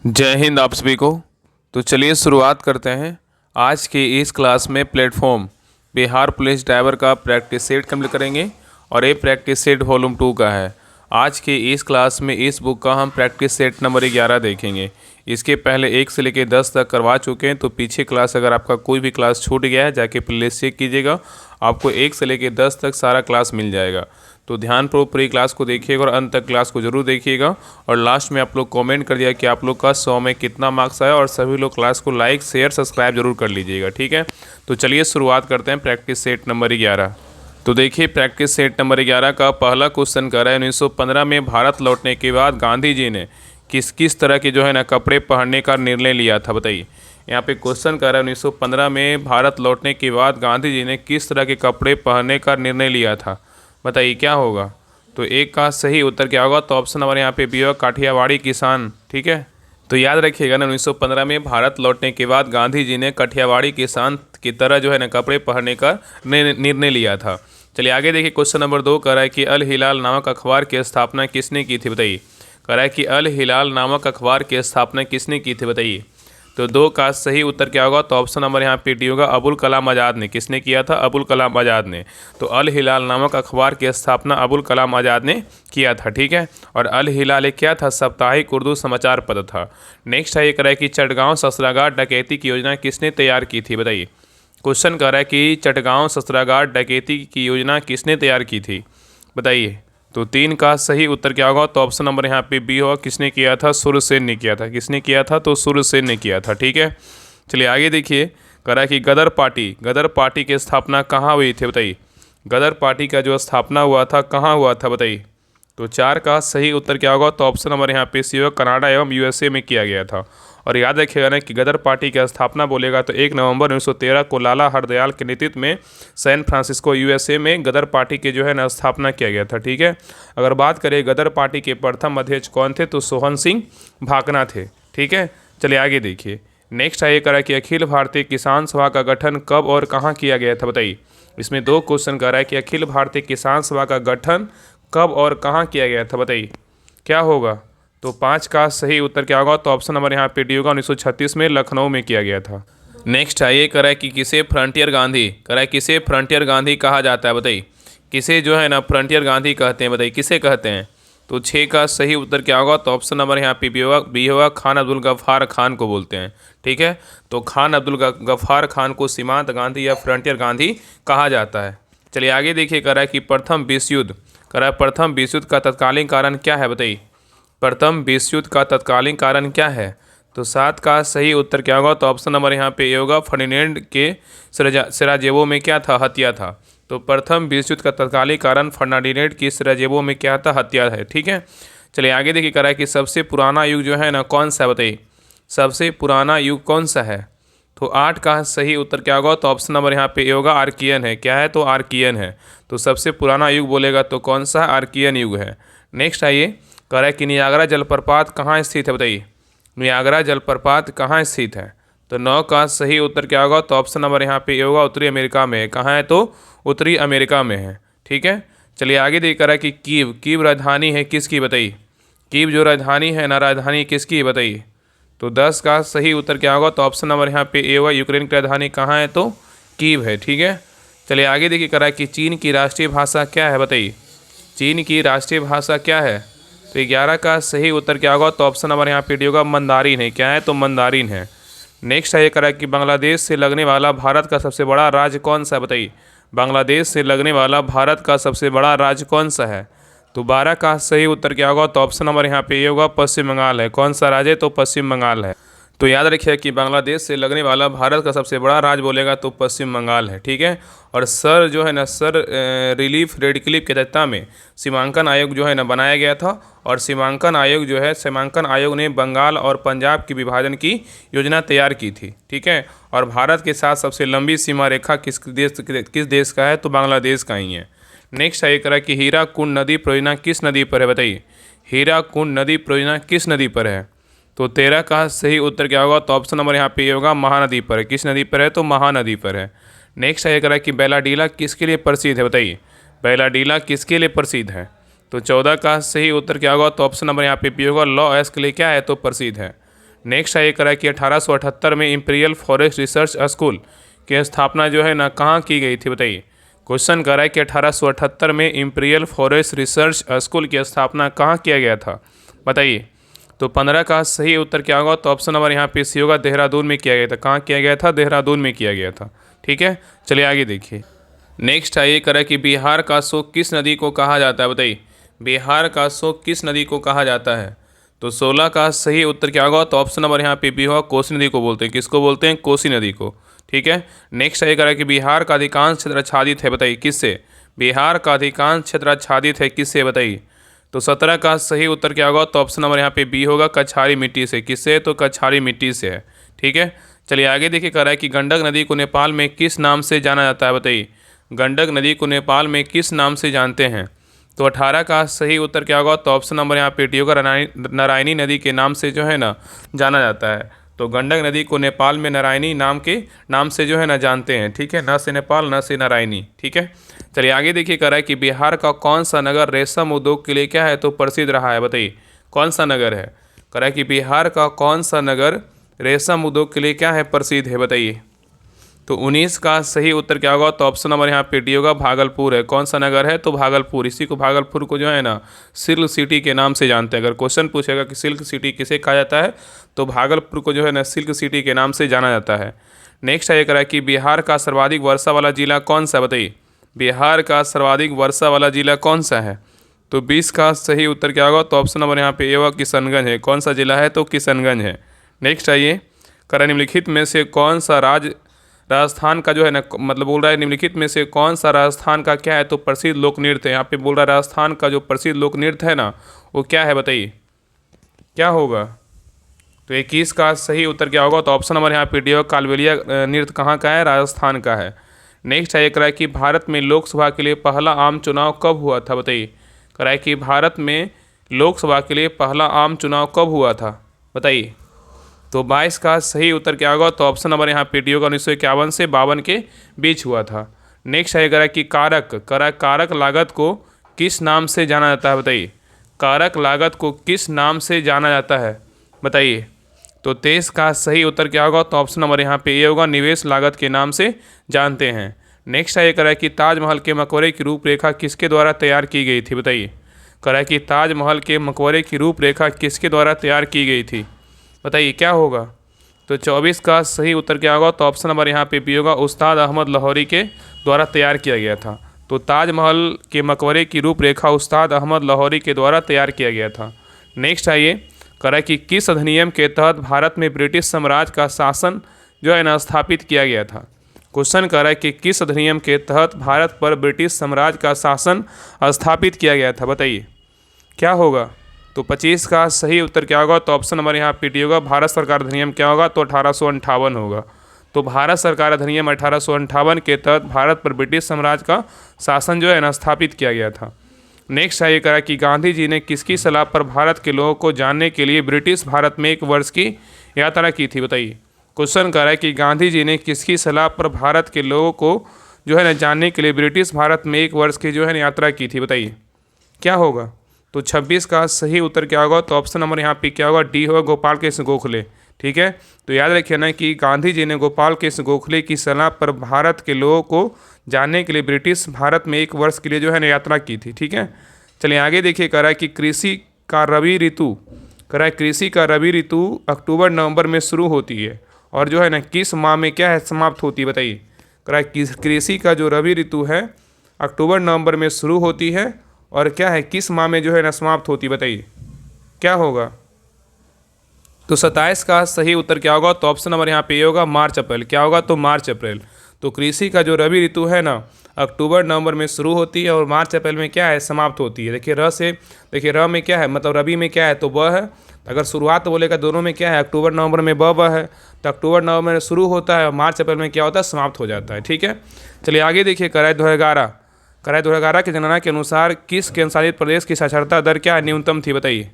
जय हिंद आप सभी को। तो चलिए शुरुआत करते हैं। आज की इस क्लास में प्लेटफॉर्म बिहार पुलिस ड्राइवर का प्रैक्टिस सेट कंप्लीट करेंगे और ये प्रैक्टिस सेट वॉल्यूम 2 का है। आज की इस क्लास में इस बुक का हम प्रैक्टिस सेट नंबर 11 देखेंगे। इसके पहले 1 से लेकर 10 तक करवा चुके हैं, तो पीछे क्लास अगर आपका कोई भी क्लास छूट गया है जाके प्लेलिस्ट चेक कीजिएगा, आपको 1 से लेकर 10 तक सारा क्लास मिल जाएगा। तो ध्यानपूर्वक पूरी क्लास को देखिएगा और अंत तक क्लास को जरूर देखिएगा। और लास्ट में आप लोग कमेंट कर दिया कि आप लोग का 100 में कितना मार्क्स आया, और सभी लोग क्लास को लाइक शेयर सब्सक्राइब जरूर कर लीजिएगा, ठीक है। तो चलिए शुरुआत करते हैं प्रैक्टिस सेट नंबर 11। तो देखिए प्रैक्टिस सेट नंबर 11 का पहला क्वेश्चन कर रहा है 1915 में भारत लौटने के बाद गांधी जी ने किस किस तरह के जो है ना कपड़े पहनने का निर्णय लिया था, बताइए। यहाँ पे क्वेश्चन कर रहा है 1915 में भारत लौटने के बाद गांधी जी ने किस तरह के कपड़े पहनने का निर्णय लिया था, बताइए क्या होगा। तो एक का सही उत्तर क्या होगा, तो ऑप्शन नंबर यहाँ पे बी होगा, काठियावाड़ी किसान, ठीक है। तो याद रखिएगा ना, 1915 में भारत लौटने के बाद गांधी जी ने काठियावाड़ी किसान की तरह जो है ना कपड़े पहनने का निर्णय लिया था। चलिए आगे देखिए, क्वेश्चन नंबर 2 कह रहा है कि अल हिलाल नामक अखबार की स्थापना किसने की थी, बताइए। कह रहा है कि अल हिलाल नामक अखबार की स्थापना किसने की थी, बताइए। तो 2 का सही उत्तर क्या होगा, तो ऑप्शन नंबर यहाँ पे डी होगा, अबुल कलाम आज़ाद ने। किसने किया था, अबुल कलाम आज़ाद ने। तो अल हिलाल नामक अखबार की स्थापना अबुल कलाम आज़ाद ने किया था, ठीक है। और अल हिलाल एक क्या था, साप्ताहिक उर्दू समाचार पत्र था। नेक्स्ट है ये कह रहा है कि चटगांव शस्त्रागार डकैती की योजना किसने तैयार की थी, बताइए। क्वेश्चन कर रहा है कि चटगांव शस्त्रागार डकैती की योजना किसने तैयार की थी, बताइए। तो 3 का सही उत्तर क्या होगा, तो ऑप्शन नंबर यहाँ पे बी होगा, किसने किया था, सूर्यसेन ने किया था। किसने किया था, तो सूर्यसेन ने किया था, ठीक है। चलिए आगे देखिए, कह रहा है कि गदर पार्टी की स्थापना कहाँ हुई थी, बताइए। गदर पार्टी का जो स्थापना हुआ था कहाँ हुआ था, बताइए। तो 4 का सही उत्तर क्या होगा, तो ऑप्शन नंबर यहाँ पे सी होगा, कनाडा एवं यूएसए में किया गया था। और याद रखिएगा ना कि गदर पार्टी की स्थापना बोलेगा तो 1 नवंबर 1913 को लाला हरदयाल के नेतृत्व में सैन फ्रांसिस्को यूएसए में गदर पार्टी के जो है ना स्थापना किया गया था, ठीक है। अगर बात करें गदर पार्टी के प्रथम अध्यक्ष कौन थे, तो सोहन सिंह भाकना थे, ठीक है। चलिए आगे देखिए, नेक्स्ट है ये करा कि अखिल भारतीय किसान सभा का गठन कब और कहाँ किया गया था, बताइए। इसमें 2 क्वेश्चन कर रहा है कि अखिल भारतीय किसान सभा का गठन कब और कहाँ किया गया था, बताइए क्या होगा। तो 5 का सही उत्तर क्या होगा, तो ऑप्शन नंबर यहाँ पे डी होगा, 1936 में लखनऊ में किया गया था। नेक्स्ट है ये कह रहा है कि किसे फ्रंटियर गांधी, कह रहा है किसे फ्रंटियर गांधी कहा जाता है, बताइए। किसे जो है ना फ्रंटियर गांधी कहते हैं, बताइए किसे कहते हैं। तो 6 का सही उत्तर क्या होगा, तो ऑप्शन नंबर यहाँ पे बी होगा, खान अब्दुल गफ्फार खान को बोलते हैं, ठीक है। तो खान अब्दुल गफ्फार खान को सीमांत गांधी या फ्रंटियर गांधी कहा जाता है। चलिए आगे देखिए, कह रहा है कि प्रथम विश्व युद्ध, कह रहा है प्रथम विश्व युद्ध का तत्कालीन कारण क्या है, बताइए। प्रथम विश्व युद्ध का तत्कालीन कारण क्या है। तो 7 का सही उत्तर क्या होगा, तो ऑप्शन नंबर यहाँ पे ये होगा, फर्डिनेंड के सराजेवो में क्या था, हत्या था। तो प्रथम विश्व युद्ध का तत्कालीन कारण फर्डिनेंड की सराजेवो में क्या था, हत्या है, ठीक है। चलिए आगे देखिए, कह रहा है कि सबसे पुराना युग जो है ना कौन सा है, बताइए। सबसे पुराना युग कौन सा है। तो 8 का सही उत्तर क्या होगा, तो ऑप्शन नंबर यहाँ पे ये होगा, आर्कियन है। क्या है, तो आर्कियन है। तो सबसे पुराना युग बोलेगा तो कौन सा, आर्कियन युग है। नेक्स्ट आइए, कह रहा है कि नियाग्रा जलप्रपात कहाँ स्थित है, बताइए। नियाग्रा जलप्रपात कहाँ स्थित है। तो 9 का सही उत्तर क्या होगा, तो ऑप्शन नंबर यहाँ पे ये होगा, उत्तरी अमेरिका में है। कहाँ है, तो उत्तरी अमेरिका में है, ठीक है। चलिए आगे देख कर रहा है कि कीव राजधानी है किसकी, बताइए। कीव जो राजधानी है ना, राजधानी किसकी, बताइए। तो 10 का सही उत्तर क्या होगा, तो ऑप्शन नंबर यहाँ पे ए होगा, यूक्रेन की राजधानी कहाँ है, तो कीव है, ठीक है। चलिए आगे देखिए, कह रहा है कि चीन की राष्ट्रीय भाषा क्या है, बताइए। चीन की राष्ट्रीय भाषा क्या है। तो 11 का सही उत्तर क्या होगा, तो ऑप्शन नंबर यहाँ पे डी होगा, मंदारिन है। क्या है, तो मंदारिन है। नेक्स्ट है ये कह रहा है कि बांग्लादेश से लगने वाला भारत का सबसे बड़ा राज्य कौन सा है, बताइए। बांग्लादेश से लगने वाला भारत का सबसे बड़ा राज्य कौन सा है। तो 12 का सही उत्तर क्या होगा, तो ऑप्शन नंबर यहाँ पे ये होगा, पश्चिम बंगाल है। कौन सा राज्य, तो पश्चिम बंगाल है। तो याद रखिए कि बांग्लादेश से लगने वाला भारत का सबसे बड़ा राज्य बोलेगा तो पश्चिम बंगाल है, ठीक है। और सर जो है ना, सर रिलीफ रेडक्लिफ की अध्यक्षता में सीमांकन आयोग जो है ना बनाया गया था। और सीमांकन आयोग ने बंगाल और पंजाब की विभाजन की योजना तैयार की थी, ठीक है। और भारत के साथ सबसे लंबी सीमा रेखा किस देश का है, तो बांग्लादेश का ही है। नेक्स्ट है एक तरह की हीराकुंड नदी परियोजना किस नदी पर है, बताइए। हीराकुंड नदी परियोजना किस नदी पर है। तो 13 का सही उत्तर क्या होगा, तो ऑप्शन नंबर यहाँ पे ये होगा, महानदी पर है। किस नदी पर है, तो महानदी पर है। नेक्स्ट है कह कि बैलाडीला किसके लिए प्रसिद्ध है, बताइए। बैलाडीला किसके लिए प्रसिद्ध है। तो 14 का सही उत्तर क्या होगा, तो ऑप्शन नंबर यहाँ पे बी होगा, लॉ एस्क के लिए क्या है, तो प्रसिद्ध है। नेक्स्ट है ये करा कि 1878 में इंपीरियल फॉरेस्ट रिसर्च स्कूल की स्थापना जो है ना कहाँ की गई थी, बताइए। क्वेश्चन करा है कि 1878 में इंपीरियल फॉरेस्ट रिसर्च स्कूल की स्थापना कहाँ किया गया था, बताइए। तो 15 का सही उत्तर क्या होगा, तो ऑप्शन नंबर यहाँ पे सी होगा, देहरादून में किया गया था। कहाँ किया गया था, देहरादून में किया गया था। ठीक है, चलिए आगे देखिए। नेक्स्ट है ये करा कि बिहार का शोक किस नदी को कहा जाता है, बताइए। बिहार का शोक किस नदी को कहा जाता है, तो 16 का सही उत्तर क्या होगा, तो ऑप्शन नंबर यहाँ पे बी होगा, कोसी नदी को बोलते हैं। किसको बोलते हैं, कोसी नदी को। ठीक है, नेक्स्ट है करा कि बिहार का अधिकांश क्षेत्र आच्छादित है, बताइए किससे। बिहार का अधिकांश क्षेत्र आच्छादित है किससे, बताइए। तो 17 का सही उत्तर क्या होगा, तो ऑप्शन नंबर यहाँ पे बी होगा, कछारी मिट्टी से। किससे, तो कछारी मिट्टी से है। ठीक है, चलिए आगे देखिए कह रहा है कि गंडक नदी को नेपाल में किस नाम से जाना जाता है, बताइए। गंडक नदी को नेपाल में किस नाम से जानते हैं, तो 18 का सही उत्तर क्या होगा, तो ऑप्शन नंबर यहाँ पे डी होगा, नारायणी नदी के नाम से जो है ना जाना जाता है। तो गंडक नदी को नेपाल में नारायणी नाम से जो है ना जानते हैं। ठीक है, न से नेपाल न से नारायणी। ठीक है, चलिए आगे देखिए कह रहा है कि बिहार का कौन सा नगर रेशम उद्योग के लिए क्या है, तो प्रसिद्ध रहा है, बताइए कौन सा नगर है। कह रहा है कि बिहार का कौन सा नगर रेशम उद्योग के लिए क्या है, प्रसिद्ध है, बताइए। तो 19 का सही उत्तर क्या होगा, तो ऑप्शन नंबर यहाँ पे डी होगा, भागलपुर है। कौन सा नगर है, तो भागलपुर। इसी को भागलपुर को जो है ना सिल्क सिटी के नाम से जानते हैं। अगर क्वेश्चन पूछेगा कि सिल्क सिटी किसे कहा जाता है, तो भागलपुर को जो है ना सिल्क सिटी के नाम से जाना जाता है। नेक्स्ट है ये करा कि बिहार का सर्वाधिक वर्षा वाला जिला कौन सा, बताइए। बिहार का सर्वाधिक वर्षा वाला जिला कौन सा है, तो 20 का सही उत्तर क्या होगा, तो ऑप्शन नंबर यहाँ पे ये होगा, किशनगंज है। कौन सा जिला है, तो किशनगंज है। नेक्स्ट आइए करा निम्नलिखित में से कौन सा राजस्थान का जो है ना, मतलब बोल रहा है निम्नलिखित में से कौन सा राजस्थान का क्या है, तो प्रसिद्ध लोक नृत्य है। यहाँ पे बोल रहा है राजस्थान का जो प्रसिद्ध लोक नृत्य है ना वो क्या है, बताइए क्या होगा। तो 21 का सही उत्तर क्या होगा, तो ऑप्शन नंबर यहाँ पे डी होगा, कालबेलिया नृत्य कहाँ का है, राजस्थान का है। नेक्स्ट है करा कि भारत में लोकसभा के लिए पहला आम चुनाव कब हुआ था, बताइए। करा कि भारत में लोकसभा के लिए पहला आम चुनाव कब हुआ था, बताइए। तो 22 का सही उत्तर क्या होगा, तो ऑप्शन नंबर यहाँ पे डी होगा, 1951 से 52 के बीच हुआ था। नेक्स्ट है करा कि कारक लागत को किस नाम से जाना जाता है, बताइए। कारक लागत को किस नाम से जाना जाता है, बताइए। तो 23 का सही उत्तर क्या होगा, तो ऑप्शन नंबर यहाँ पे ये होगा, निवेश लागत के नाम से जानते हैं। नेक्स्ट है करा कि ताजमहल के मकबरे की रूपरेखा किसके द्वारा तैयार की गई थी, बताइए। करा कि ताजमहल के मकबरे की रूपरेखा किसके द्वारा तैयार की गई थी, बताइए क्या होगा। तो 24 का सही उत्तर क्या होगा, तो ऑप्शन नंबर यहाँ पे बी होगा, उस्ताद अहमद लाहौरी के द्वारा तैयार किया गया था। तो ताजमहल के मकबरे की रूपरेखा उस्ताद अहमद लाहौरी के द्वारा तैयार किया गया था। नेक्स्ट आइए करा कि किस अधिनियम के तहत भारत में ब्रिटिश साम्राज्य का शासन जो है ना स्थापित किया गया था। क्वेश्चन कर रहा है कि किस अधिनियम के तहत भारत पर ब्रिटिश साम्राज्य का शासन स्थापित किया गया था, बताइए क्या होगा। तो 25 का सही उत्तर क्या होगा, तो ऑप्शन नंबर यहाँ पे डी होगा, भारत सरकार अधिनियम क्या होगा, तो 1858 होगा। तो भारत सरकार अधिनियम 1858 के तहत भारत पर ब्रिटिश साम्राज्य का शासन जो है ना स्थापित किया गया था। नेक्स्ट है ये करा कि गांधी जी ने किसकी सलाह पर भारत के लोगों को जानने के लिए ब्रिटिश भारत में 1 वर्ष की यात्रा की थी, बताइए। क्वेश्चन कर रहा है कि गांधी जी ने किसकी सलाह पर भारत के लोगों को जो है ना जानने के लिए ब्रिटिश भारत में 1 वर्ष की जो है ना यात्रा की थी, बताइए क्या होगा। तो 26 का सही उत्तर क्या होगा, तो ऑप्शन नंबर यहाँ पे क्या होगा, डी होगा, गोपाल कृष्ण गोखले। ठीक है, तो याद रखिए ना कि गांधी जी ने गोपाल कृष्ण गोखले की सलाह पर भारत के लोगों को जानने के लिए ब्रिटिश भारत में 1 वर्ष के लिए जो है ना यात्रा की थी। ठीक है, चलिए आगे देखिए कह रहा है कि कृषि का रबी ऋतु अक्टूबर नवंबर में शुरू होती है और जो है ना किस माह में क्या है समाप्त होती है, बताइए। कह रहा है कि कृषि का जो रबी ऋतु है अक्टूबर नवंबर में शुरू होती है और क्या है किस माह में जो है ना समाप्त होती, बताइए क्या होगा। तो 27 का सही उत्तर क्या होगा, तो ऑप्शन नंबर यहाँ पे ये होगा, मार्च अप्रैल। क्या होगा, तो मार्च अप्रैल। तो कृषि का जो रबी ऋतु है ना अक्टूबर नवंबर में शुरू होती है और मार्च अप्रैल में क्या है समाप्त होती है। देखिए र में क्या है, मतलब रबी में क्या है, तो ब है। अगर शुरुआत बोलेगा दोनों में क्या है, अक्टूबर नवंबर में ब है, तो अक्टूबर नवंबर में शुरू होता है और मार्च अप्रैल में क्या होता है, समाप्त हो जाता है। ठीक है, चलिए आगे देखिए कराए 2011 की जनगणना के अनुसार किस केंद्रशासित प्रदेश की साक्षरता दर क्या न्यूनतम थी, बताइए।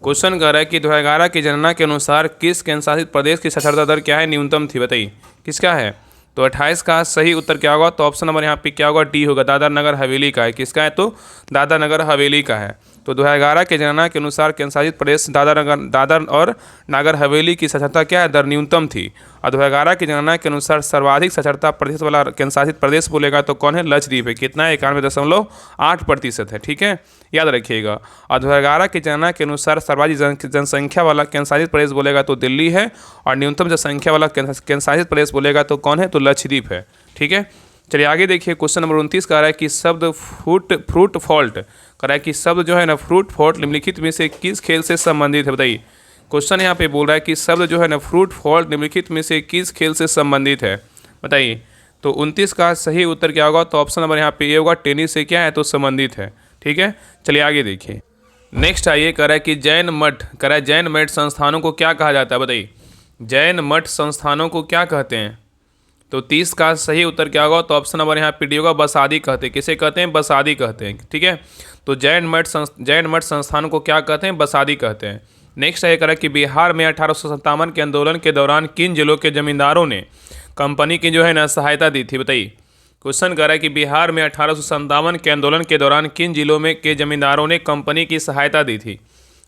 क्वेश्चन कर रहा है कि 2011 की जनगणना के अनुसार किस केंद्रशासित प्रदेश की साक्षरता दर क्या है न्यूनतम थी, बताइए किसका है। तो 28 का सही उत्तर क्या होगा, तो ऑप्शन नंबर यहाँ पे क्या होगा, डी होगा, दादरा नगर हवेली का है। किसका है, तो दादरा नगर हवेली का है। तो 2011 की जनगणना के अनुसार केंद्रशासित प्रदेश दादर और नागर हवेली की साक्षरता क्या है, दर न्यूनतम थी। और 2011 की जनगणना के अनुसार सर्वाधिक साक्षरता प्रतिशत वाला केंद्रशासित प्रदेश बोलेगा तो कौन है, लक्षद्वीप है। कितना है, 91.8% है। ठीक है, याद रखिएगा। और 2011 की जनगणना के अनुसार सर्वाधिक जनसंख्या वाला केंद्रशासित प्रदेश बोलेगा तो दिल्ली है, और न्यूनतम जनसंख्या वाला केंद्रशासित प्रदेश बोलेगा तो कौन है, तो लक्षद्वीप है। ठीक है, चलिए आगे देखिए। क्वेश्चन नंबर 29 कह रहा है कि शब्द फ्रूट फॉल्ट कह रहा है कि शब्द जो है ना फ्रूट फॉल्ट निम्नलिखित में से किस खेल से संबंधित है, बताइए। क्वेश्चन यहाँ पे बोल रहा है कि शब्द जो है ना फ्रूट फॉल्ट निम्नलिखित में से किस खेल से संबंधित है, बताइए। तो 29 का सही उत्तर क्या होगा, तो ऑप्शन नंबर यहाँ पे ये होगा, टेनिस से क्या है, तो संबंधित है। ठीक है, चलिए आगे देखिए। नेक्स्ट आइए, कह रहा है कि जैन मठ कह रहा है जैन मठ संस्थानों को क्या कहा जाता है, बताइए। जैन मठ संस्थानों को क्या कहते हैं। तो 30 का सही उत्तर क्या होगा, तो ऑप्शन नंबर यहाँ पे डी होगा, बसादी कहते हैं। किसे कहते हैं, बसादी कहते हैं। ठीक है, तो जैन मठ संस्थानों को क्या कहते हैं, बसादी कहते हैं। नेक्स्ट है करें कि बिहार में 1857 के आंदोलन के दौरान किन जिलों के जमींदारों ने कंपनी की जो है ना सहायता दी थी, बताइए। क्वेश्चन कर रहा है कि बिहार में 1857 के आंदोलन के दौरान किन जिलों में के जमींदारों ने कंपनी की सहायता दी थी,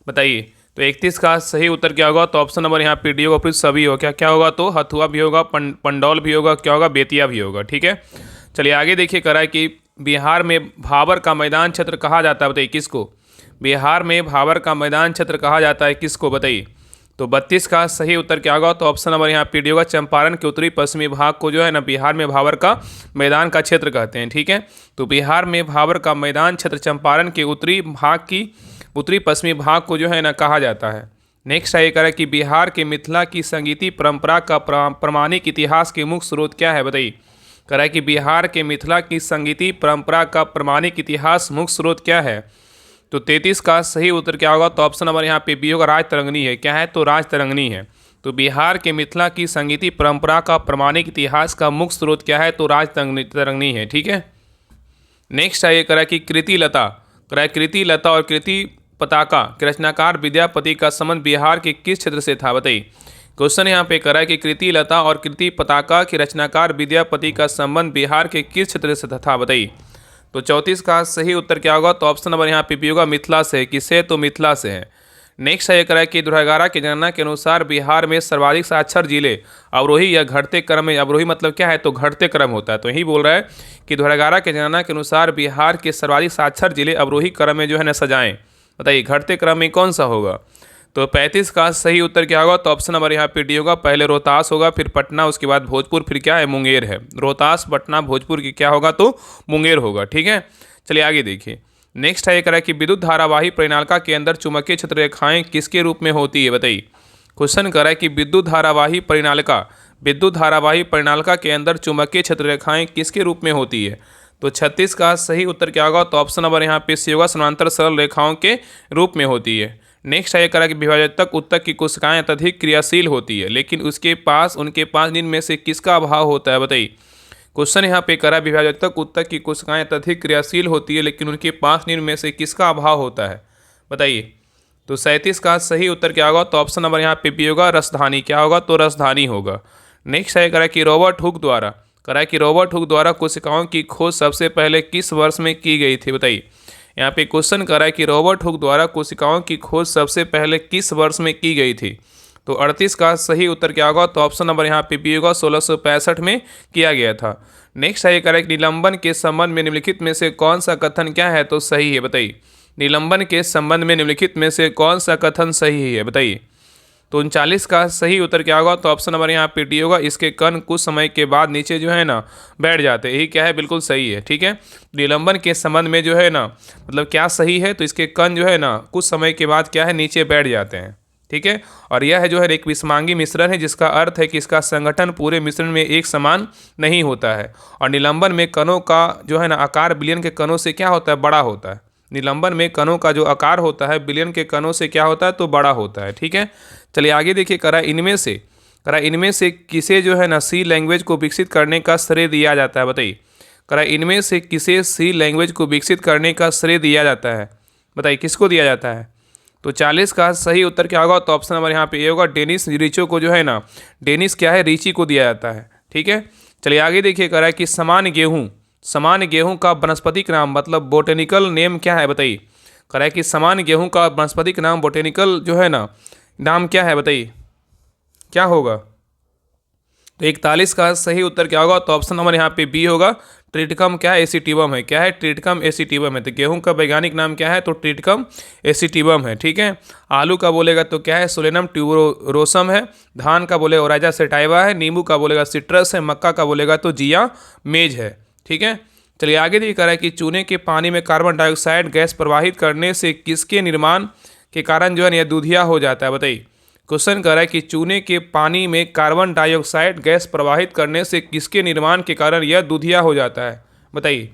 बताइए। तो 31 का सही उत्तर क्या होगा, तो ऑप्शन नंबर यहाँ पे डी होगा, फिर सभी होगा। क्या होगा, तो हथुआ भी होगा, पंडौल भी होगा, क्या होगा, बेतिया भी होगा। ठीक है, चलिए आगे देखिए। कह रहा है कि बिहार में भाबर का मैदान क्षेत्र कहा जाता है, बताइए किसको। बिहार में भाबर का मैदान क्षेत्र कहा जाता है किसको, बताइए। तो 32 का सही उत्तर क्या होगा, तो ऑप्शन नंबर यहाँ पे डी होगा, चंपारण के उत्तरी पश्चिमी भाग को जो है ना बिहार में भाबर का मैदान का क्षेत्र कहते हैं। ठीक है, तो बिहार में भाबर का मैदान क्षेत्र चंपारण के उत्तरी पश्चिमी भाग को जो है ना कहा जाता है। नेक्स्ट है करें कि बिहार के मिथिला की संगीती परंपरा का प्रमाणिक इतिहास के मुख्य स्रोत क्या है, बताइए। कह रहा है कि बिहार के मिथिला की संगीती परंपरा का प्रमाणिक इतिहास मुख्य स्रोत क्या है। तो 33 का सही उत्तर क्या होगा, तो ऑप्शन नंबर यहाँ पे बी होगा, राजतरंगिणी है। क्या है, तो राजतरंगिणी है। तो बिहार के मिथिला की संगीती परंपरा का प्रमाणिक इतिहास का मुख्य स्रोत क्या है, तो राजतरंगिणी है। ठीक है, नेक्स्ट है ये कह रहा है कि कृति लता और कृति पताका के रचनाकार विद्यापति का संबंध बिहार के किस क्षेत्र से था, बताइए। क्वेश्चन यहाँ पे कह रहा है कि कृति लता और कृति पताका के रचनाकार विद्यापति का संबंध बिहार के किस क्षेत्र से था, बताइए। तो 34 का सही उत्तर क्या होगा, तो ऑप्शन नंबर यहाँ पे बी होगा, मिथिला से। किससे, तो मिथिला से है। नेक्स्ट है ये कह रहा है कि 2011 की जनगणना के अनुसार बिहार में सर्वाधिक साक्षर जिले अवरोही या घटते क्रम में, अवरोही मतलब क्या है, तो घटते क्रम होता है। तो यही बोल रहा है कि 2011 की जनगणना के अनुसार बिहार के सर्वाधिक साक्षर जिले अवरोही क्रम में जो है ना सजाएं, बताइए घटते क्रम में कौन सा होगा। तो 35 का सही उत्तर क्या होगा, तो ऑप्शन नंबर यहाँ पे डी होगा, पहले रोहतास होगा, फिर पटना, उसके बाद भोजपुर, फिर क्या है, मुंगेर है। रोहतास, पटना, भोजपुर की क्या होगा, तो मुंगेर होगा। ठीक है, चलिए आगे देखिए। नेक्स्ट है ये कह रहा है कि विद्युत धारावाही परिनालिका के अंदर चुंबकीय क्षेत्र रेखाएं किसके रूप में होती है, बताइए। क्वेश्चन कर रहा है कि विद्युत धारावाही परिनालिका के अंदर चुंबकीय क्षेत्र रेखाएं किसके रूप में होती है। तो 36 का सही उत्तर क्या होगा, तो ऑप्शन नंबर यहाँ पे सी होगा, समानांतर सरल रेखाओं के रूप में होती है। नेक्स्ट है ये कह रहा है कि विभाजक उत्तक की कोशिकाएं अत्यधिक क्रियाशील होती है, लेकिन उनके पास निम्न में से किसका अभाव होता है, बताइए। क्वेश्चन यहाँ पे करा विभाजक उत्तक की कोशिकाएं अत्यधिक क्रियाशील होती है, लेकिन उनके पास निम्न में से किसका अभाव होता है, बताइए। तो 37 का सही उत्तर क्या होगा, तो ऑप्शन नंबर यहाँ पे बी होगा, रसधानी। क्या होगा, तो रसधानी होगा। नेक्स्ट है करा कि रॉबर्ट हुक द्वारा कोशिकाओं की खोज सबसे पहले किस वर्ष में की गई थी, बताइए। यहाँ पे क्वेश्चन कर रहा है कि रॉबर्ट हुक द्वारा कोशिकाओं की खोज सबसे पहले किस वर्ष में की गई थी। तो 38 का सही उत्तर क्या होगा, तो ऑप्शन नंबर यहाँ पे बी होगा, 1665 में किया गया था। नेक्स्ट है ये कह रहा है कि निलंबन के संबंध में निम्नलिखित में से कौन सा कथन क्या है, तो सही है, बताइए। निलंबन के संबंध में निम्नलिखित में से कौन सा कथन सही है, बताइए। तो 39 का सही उत्तर क्या होगा, तो ऑप्शन नंबर यहाँ पे डी होगा, इसके कण कुछ समय के बाद नीचे जो है ना बैठ जाते हैं। यही क्या है, बिल्कुल सही है। ठीक है, निलंबन के संबंध में जो है ना मतलब क्या सही है, तो इसके कण जो है ना कुछ समय के बाद क्या है, नीचे बैठ जाते हैं। ठीक है, और यह है जो है एक विषमांगी मिश्रण है, जिसका अर्थ है कि इसका संगठन पूरे मिश्रण में एक समान नहीं होता है। और निलंबन में कणों का जो है ना आकार बिलियन के कणों से क्या होता है, बड़ा होता है। निलंबन में कणों का जो आकार होता है बिलियन के कणों से क्या होता है, तो बड़ा होता है। ठीक है, चलिए आगे देखिए। करा इनमें से किसे जो है ना सी लैंग्वेज को विकसित करने का श्रेय दिया जाता है, बताइए। करा इनमें से किसे सी लैंग्वेज को विकसित करने का श्रेय दिया जाता है, बताइए किसको दिया जाता है। तो 40 का सही उत्तर क्या होगा, तो ऑप्शन नंबर यहाँ पे ए होगा, डेनिस रिचो को जो है ना, डेनिस क्या है, रिची को दिया जाता है। ठीक है, चलिए आगे देखिए। कह रहा है कि समान गेहूं का वनस्पतिक नाम मतलब बोटेनिकल नेम क्या है, बताइए। कह रहा है कि सामान्य गेहूं का वानस्पतिक नाम बोटेनिकल जो है ना नाम क्या है, बताइए क्या होगा। तो 41 का सही उत्तर क्या होगा, तो ऑप्शन नंबर यहाँ पे बी होगा। ट्रिटिकम क्या है, एसिटिवम है। क्या है, ट्रिटिकम एसिटिवम है। तो गेहूं का वैज्ञानिक नाम क्या है, तो ट्रिटिकम एसिटिवम है। ठीक है। आलू का बोलेगा तो क्या है, सोलेनम ट्यूबरोसम है। धान का बोलेगा ओराइजा सेटाइवा है। नींबू का बोलेगा सिट्रस है। मक्का का बोलेगा तो जिया मेज है। ठीक है। चलिए आगे देखिए, कह रहा है कि चूने के पानी में कार्बन डाइऑक्साइड गैस प्रवाहित करने से किसके निर्माण के कारण जो है यह दूधिया हो जाता है, बताइए। क्वेश्चन कर रहा है कि चूने के पानी में कार्बन डाइऑक्साइड गैस प्रवाहित करने से किसके निर्माण के कारण यह दूधिया हो जाता है, बताइए।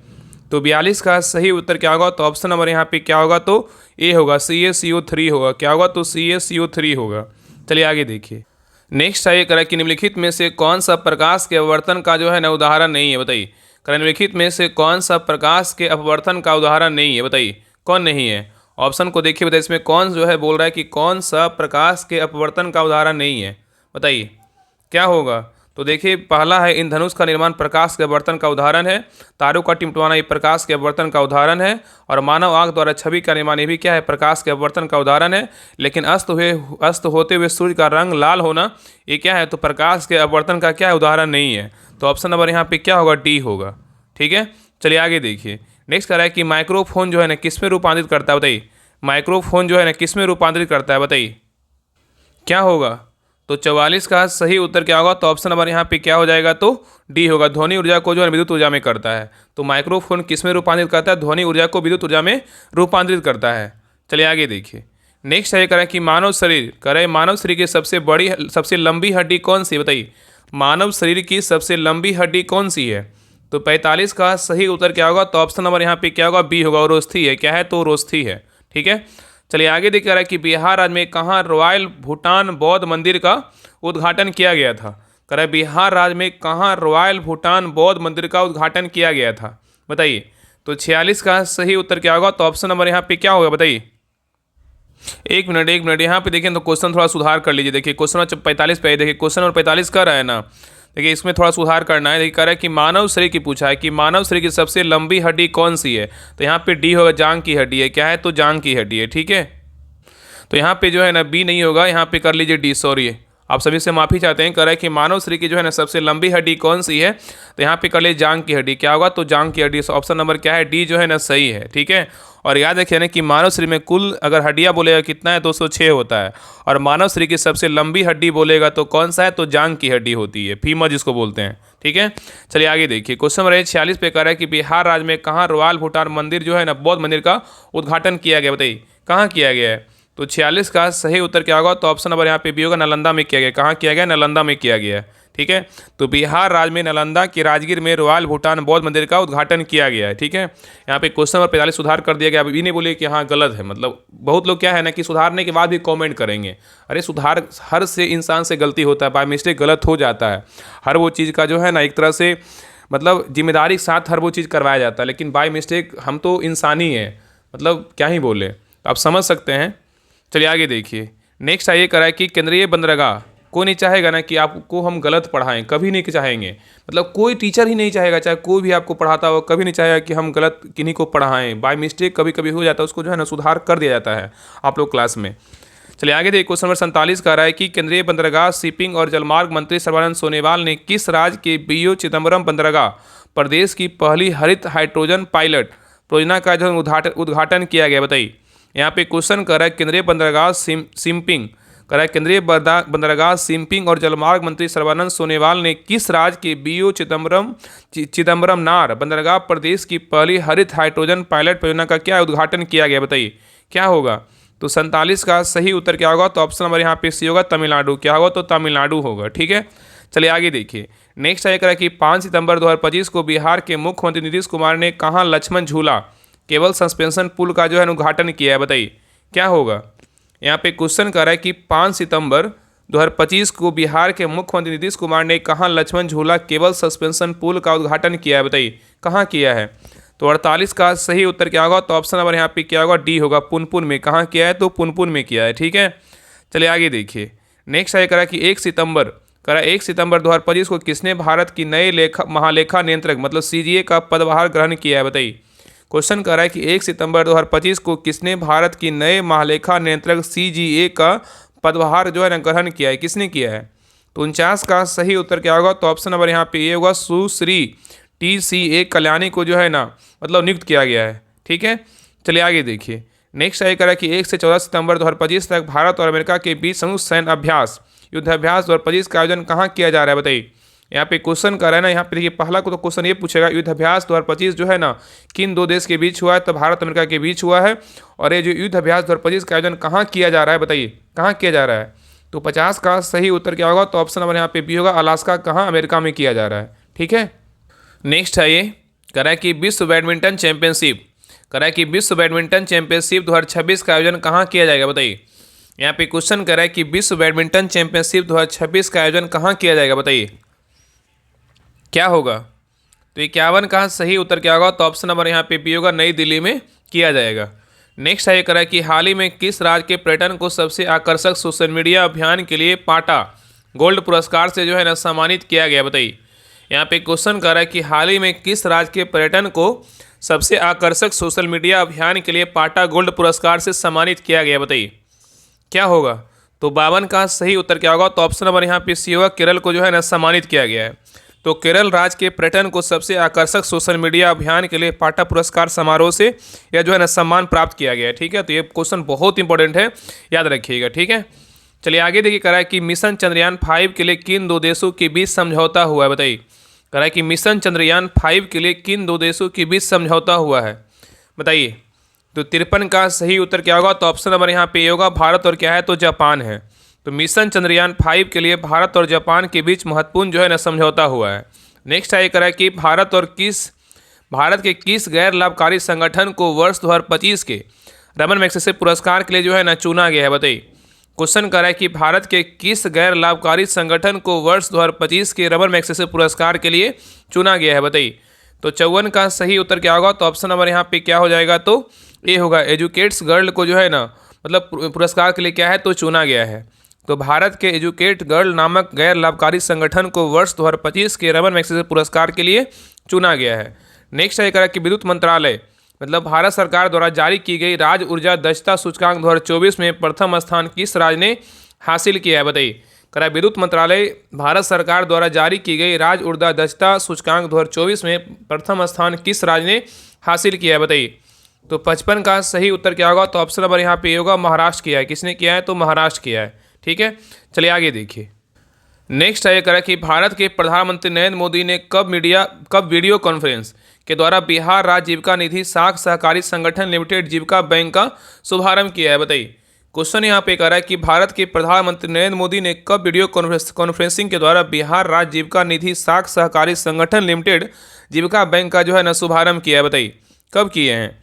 तो 42 का सही उत्तर क्या होगा, तो ऑप्शन नंबर यहाँ पे क्या होगा, तो ए होगा, CaCO3 होगा। क्या होगा, तो CaCO3 होगा। चलिए आगे देखिए। नेक्स्ट है, कह रहा है कि निम्नलिखित में से कौन सा प्रकाश के अपवर्तन का जो है ना उदाहरण नहीं है, बताइए। कह रहा है निम्नलिखित में से कौन सा प्रकाश के अपवर्तन का उदाहरण नहीं है, बताइए कौन नहीं है। ऑप्शन को देखिए, बताइए इसमें कौन जो है बोल रहा है कि कौन सा प्रकाश के अपवर्तन का उदाहरण नहीं है, बताइए क्या होगा। तो देखिए पहला है, इंद्रधनुष का निर्माण प्रकाश के अपवर्तन का उदाहरण है। तारों का टिमटिमाना ये प्रकाश के अपवर्तन का उदाहरण है। और मानव आंख द्वारा छवि का निर्माण ये भी क्या है, प्रकाश के अपवर्तन का उदाहरण है। लेकिन अस्त होते हुए सूर्य का रंग लाल होना ये क्या है, तो प्रकाश के अपवर्तन का क्या है, उदाहरण नहीं है। तो ऑप्शन नंबर यहाँ पे क्या होगा, डी होगा। ठीक है। चलिए आगे देखिए। नेक्स्ट कह रहा है कि माइक्रोफोन जो है ना किस में रूपांतरित करता है, बताइए। माइक्रोफोन जो है ना किस में रूपांतरित करता है, बताइए क्या होगा। तो 44 का सही उत्तर क्या होगा, तो ऑप्शन नंबर यहाँ पे क्या हो जाएगा, तो डी होगा। ध्वनि ऊर्जा को जो है विद्युत ऊर्जा में करता है। तो माइक्रोफोन किस में रूपांतरित करता है, ध्वनि ऊर्जा को विद्युत ऊर्जा में रूपांतरित करता है। चलिए आगे देखिए। नेक्स्ट है, कह रहा है कि मानव शरीर, कह रहे मानव शरीर की सबसे लंबी हड्डी कौन सी है, बताइए। मानव शरीर की सबसे लंबी हड्डी कौन सी है। तो 45 का सही उत्तर क्या होगा, तो ऑप्शन नंबर यहाँ पे क्या होगा, बी होगा, ओरोस्थी है। क्या है, तो ओरोस्थी है। ठीक है। चलिए आगे देख रहा है कि बिहार राज्य में कहाँ रॉयल भूटान बौद्ध मंदिर का उद्घाटन किया गया था। कह रहा है बिहार राज्य में कहाँ रॉयल भूटान बौद्ध मंदिर का उद्घाटन किया गया था, बताइए। तो 46 का सही उत्तर क्या होगा, तो ऑप्शन नंबर यहाँ पे क्या होगा, बताइए। एक मिनट यहाँ पे देखिए, तो क्वेश्चन थोड़ा सुधार कर लीजिए। देखिए क्वेश्चन नंबर 45 पे देखिए, क्वेश्चन नंबर 45 कर रहा है ना, देखिए इसमें थोड़ा सुधार करना है। देखिए कह रहा है कि मानव शरीर की पूछा है कि मानव शरीर की सबसे लंबी हड्डी कौन सी है। तो यहाँ पे डी होगा, जांग की हड्डी है। क्या है, तो जांग की हड्डी है। ठीक है। तो यहाँ पे जो है ना बी नहीं होगा, यहाँ पे कर लीजिए डी, सॉरी आप सभी से माफ़ी चाहते हैं। कह रहा है कि मानव शरीर की जो है ना सबसे लंबी हड्डी कौन सी है, तो यहाँ पे कर लीजिए जांग की हड्डी। क्या होगा, तो जांग की हड्डी। ऑप्शन नंबर क्या है, डी जो है ना सही है। ठीक है। और याद रखिए ना कि मानव शरीर में कुल अगर हड्डियाँ बोलेगा कितना है, 206 होता है। और मानव शरीर की सबसे लंबी हड्डी बोलेगा तो कौन सा है, तो जांग की हड्डी होती है, फीमर जिसको बोलते हैं। ठीक है। चलिए आगे देखिए। क्वेश्चन नंबर 46 पे कह रहा है कि बिहार राज्य में कहाँ रॉयल भूटान मंदिर जो है ना बौद्ध मंदिर का उद्घाटन किया गया, बताइए कहाँ किया गया है। तो 46 का सही उत्तर क्या होगा, तो ऑप्शन नंबर यहाँ पे भी होगा, नालंदा में किया गया। कहाँ किया गया, नालंदा में किया गया है। ठीक है। तो बिहार राज्य में नालंदा के राजगीर में रॉयल भूटान बौद्ध मंदिर का उद्घाटन किया गया है। ठीक है। यहाँ पे क्वेश्चन नंबर 45 सुधार कर दिया गया। अब ये नहीं बोलिए कि हाँ गलत है, मतलब बहुत लोग क्या है ना कि सुधारने के बाद भी कॉमेंट करेंगे। अरे सुधार हर से इंसान से गलती होता है, बाय मिस्टेक गलत हो जाता है। हर वो चीज़ का जो है ना एक तरह से मतलब जिम्मेदारी के साथ हर वो चीज़ करवाया जाता है, लेकिन बाय मिस्टेक हम तो इंसान ही हैं, मतलब क्या ही बोले, तो आप समझ सकते हैं। चलिए आगे देखिए। नेक्स्ट आइए करा है कि केंद्रीय बंदरगाह कोई नहीं चाहेगा ना कि आपको हम गलत पढ़ाएं, कभी नहीं चाहेंगे। मतलब कोई टीचर ही नहीं चाहेगा, चाहे कोई भी आपको पढ़ाता हो, कभी नहीं चाहेगा कि हम गलत किन्हीं को पढ़ाएं। बाय मिस्टेक कभी कभी हो जाता है, उसको जो है ना सुधार कर दिया जाता है आप लोग क्लास में। चलिए आगे देखिए। क्वेश्चन नंबर 47 कह रहा है कि केंद्रीय बंदरगाह शिपिंग और जलमार्ग मंत्री सर्बानंद सोनोवाल ने किस राज्य के बीओ चिदम्बरम बंदरगाह प्रदेश की पहली हरित हाइड्रोजन पायलट परियोजना का जो उद्घाटन किया गया, बताइए। यहाँ पे क्वेश्चन कर रहा है केंद्रीय बंदरगाह शिपिंग कर रहा है केंद्रीय बंदरगाह शिपिंग और जलमार्ग मंत्री सर्बानंद सोनोवाल ने किस राज्य के बीओ चिदम्बरम नार बंदरगाह प्रदेश की पहली हरित हाइड्रोजन पायलट परियोजना का क्या उद्घाटन किया गया, बताइए क्या होगा। तो 47 का सही उत्तर क्या होगा, तो ऑप्शन नंबर यहाँ पे सी होगा, तमिलनाडु। क्या होगा, तो तमिलनाडु होगा। ठीक है। चलिए आगे देखिए। नेक्स्ट है कि 5 सितंबर 2025 को बिहार के मुख्यमंत्री नीतीश कुमार ने कहाँ लक्ष्मण झूला केबल सस्पेंशन पुल का जो है उद्घाटन किया है, बताइए क्या होगा। यहाँ पे क्वेश्चन कर रहा है कि 5 सितंबर 2025 को बिहार के मुख्यमंत्री नीतीश कुमार ने कहाँ लक्ष्मण झूला केबल सस्पेंशन पुल का उद्घाटन किया है, बताइए कहाँ किया है। तो 48 का सही उत्तर क्या होगा, तो ऑप्शन नंबर यहाँ पे क्या होगा, डी होगा, पुनपुन में। कहाँ किया है, तो पुनपुन में किया है। ठीक है। चलिए आगे देखिए। नेक्स्ट है करा कि 1 सितंबर 2025 को किसने भारत की नए महालेखा नियंत्रक मतलब CGA का पदभार ग्रहण किया है, बताइए। क्वेश्चन कर रहा है कि 1 सितंबर 2025 को किसने भारत की नए महालेखा नियंत्रक CGA का पदभार जो है ना ग्रहण किया है, किसने किया है? तो 49 का सही उत्तर क्या होगा? तो ऑप्शन नंबर यहाँ पे ये होगा, सुश्री TCA कल्याणी को जो है ना मतलब नियुक्त किया गया है। ठीक है, चलिए आगे देखिए। नेक्स्ट ये करा कि 1 से 14 सितंबर 2025 तक भारत और अमेरिका के बीच संयुक्त सैन्य अभ्यास युद्धाभ्यास 2025 का आयोजन कहाँ किया जा रहा है, बताइए। यहाँ पे क्वेश्चन कर रहा है ना, यहाँ पे देखिए पहला को तो क्वेश्चन ये पूछेगा युद्धाभ्यास 2025 जो है ना किन दो देश के बीच हुआ है, तो भारत अमेरिका के बीच हुआ है। और ये जो युद्धाभ्यास 2025 का आयोजन कहाँ किया जा रहा है, बताइए कहाँ किया जा रहा है? तो 50 का सही उत्तर क्या होगा? तो ऑप्शन नंबर यहाँ पे बी होगा, अलास्का कहाँ, अमेरिका में किया जा रहा है। ठीक है, नेक्स्ट है ये कह रहा है कि विश्व बैडमिंटन चैंपियनशिप, कह रहा है कि विश्व बैडमिंटन चैंपियनशिप 2026 का आयोजन कहाँ किया जाएगा, बताइए। यहाँ पे क्वेश्चन कर रहा है कि विश्व बैडमिंटन चैंपियनशिप 2026 का आयोजन कहाँ किया जाएगा, बताइए क्या होगा? तो 51 का सही उत्तर क्या होगा? तो ऑप्शन नंबर यहाँ पे बी होगा, नई दिल्ली में किया जाएगा। नेक्स्ट है ये कह रहा है कि हाल ही में किस राज्य के पर्यटन को सबसे आकर्षक सोशल मीडिया अभियान के लिए पाटा गोल्ड पुरस्कार से जो है ना सम्मानित किया गया, बताइए। यहाँ पे क्वेश्चन कर रहा है कि हाल ही में किस राज्य के पर्यटन को सबसे आकर्षक सोशल मीडिया अभियान के लिए पाटा गोल्ड पुरस्कार से सम्मानित किया गया, बताइए क्या होगा? तो 52 का सही उत्तर क्या होगा? तो ऑप्शन नंबर यहाँ पे सी होगा, केरल को जो है ना सम्मानित किया गया है। तो केरल राज्य के पर्यटन को सबसे आकर्षक सोशल मीडिया अभियान के लिए पाटा पुरस्कार समारोह से यह जो है ना सम्मान प्राप्त किया गया है। ठीक है, तो ये क्वेश्चन बहुत इंपॉर्टेंट है, याद रखिएगा। ठीक है, चलिए आगे देखिए। कह रहा है कि मिशन चंद्रयान 5 के लिए किन दो देशों के बीच समझौता हुआ है, बताइए। कह रहा है कि मिशन चंद्रयान 5 के लिए किन दो देशों के बीच समझौता हुआ है, बताइए। तो 53 का सही उत्तर क्या होगा? तो ऑप्शन नंबर यहाँ पे होगा, भारत और क्या है, तो जापान है। तो मिशन चंद्रयान 5 के लिए भारत और जापान के बीच महत्वपूर्ण जो है ना समझौता हुआ है। नेक्स्ट है करा कि भारत के किस गैर लाभकारी संगठन को वर्ष 2025 के रमन मैग्सेसे पुरस्कार के लिए जो है ना चुना गया है, बताइए। क्वेश्चन कर रहा है कि भारत के किस गैर लाभकारी संगठन को वर्ष 2025 के रमन मैग्सेसे पुरस्कार के लिए चुना गया है, बताइए। तो 54 का सही उत्तर क्या होगा? तो ऑप्शन नंबर यहाँ पे क्या हो जाएगा? तो ये होगा, एजुकेट्स गर्ल को जो है ना मतलब पुरस्कार के लिए क्या है, तो चुना गया है। तो भारत के एजुकेट गर्ल नामक गैर लाभकारी संगठन को वर्ष 2025 के रमन मैग्सेसे पुरस्कार के लिए चुना गया है। नेक्स्ट है करा कि विद्युत मंत्रालय मतलब भारत सरकार द्वारा जारी की गई राज्य ऊर्जा दक्षता सूचकांक 2024 में प्रथम स्थान किस राज्य ने हासिल किया है, बताइए। करा विद्युत मंत्रालय भारत सरकार द्वारा जारी की गई राज्य ऊर्जा दक्षता सूचकांक 2024 में प्रथम स्थान किस राज्य ने हासिल किया है, बताइए। तो 55 का सही उत्तर क्या होगा? तो ऑप्शन नंबर यहाँ पे होगा, महाराष्ट्र किया है। किसने किया है? तो महाराष्ट्र किया है। ठीक है, चलिए आगे देखिए। नेक्स्ट है करा कि भारत के प्रधानमंत्री नरेंद्र मोदी ने कब वीडियो कॉन्फ्रेंस के द्वारा बिहार राज्य जीविका निधि साख सहकारी संगठन लिमिटेड जीविका बैंक का शुभारंभ किया है, बताइए। क्वेश्चन यहाँ पे कह रहा है कि भारत के प्रधानमंत्री नरेंद्र मोदी ने कब वीडियो कॉन्फ्रेंसिंग के द्वारा बिहार राज्य जीविका निधि साख सहकारी संगठन लिमिटेड जीविका बैंक का जो है ना शुभारंभ किया है, बताइए कब किए हैं।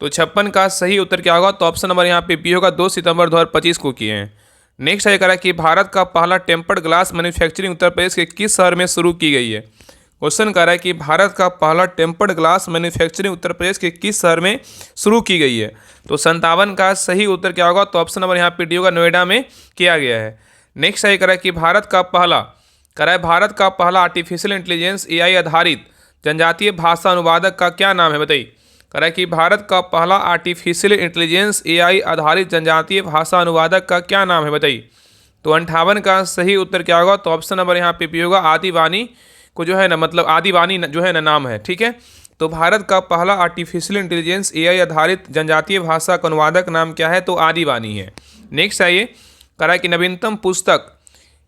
तो 56 का सही उत्तर क्या होगा? तो ऑप्शन नंबर यहाँ पे बी होगा, 2 सितंबर 2025 को किए हैं। नेक्स्ट है कह रहा है कि भारत का पहला tempered glass manufacturing Uttar Pradesh के किस शहर में शुरू की गई है। क्वेश्चन कह रहा है कि भारत का पहला tempered glass manufacturing Uttar Pradesh के किस शहर में शुरू की गई है। तो 57 का सही उत्तर क्या होगा? तो ऑप्शन नंबर यहाँ पे डी होगा, नोएडा में किया गया है। नेक्स्ट है कह रहा है कि भारत का पहला आर्टिफिशियल इंटेलिजेंस AI आधारित जनजातीय भाषा अनुवादक का क्या नाम है, बताइए। कह रहा है कि भारत का पहला आर्टिफिशियल इंटेलिजेंस AI आधारित जनजातीय भाषा अनुवादक का क्या नाम है, बताइए। तो 58 का सही उत्तर क्या होगा? तो ऑप्शन नंबर यहाँ पे भी होगा, आदिवानी को जो है ना मतलब आदिवानी जो है ना नाम है। ठीक है, तो भारत का पहला आर्टिफिशियल इंटेलिजेंस AI आधारित जनजातीय भाषा का अनुवादक नाम क्या है? तो आदिवानी है। नेक्स्ट है ये कह रहा है कि नवीनतम पुस्तक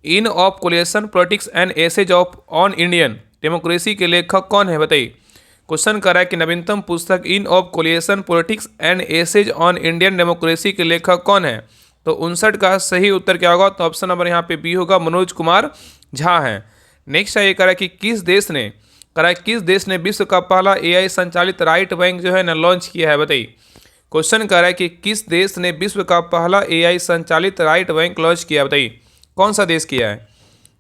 in of coalition politics and essays of on Indian democracy के लेखक कौन है, बताइए। क्वेश्चन कर रहा है कि नवीनतम पुस्तक in of coalition politics and essays on Indian democracy के लेखक कौन है। तो 59 का सही उत्तर क्या होगा? तो ऑप्शन नंबर यहाँ पे बी होगा, मनोज कुमार झा है। नेक्स्ट है ये कह रहा है कि किस देश ने विश्व का पहला AI संचालित राइट बैंक जो है ना लॉन्च किया है, बताइए। क्वेश्चन कर रहा है कि किस देश ने विश्व का पहला AI संचालित राइट बैंक लॉन्च किया, बताइए कौन सा देश किया है।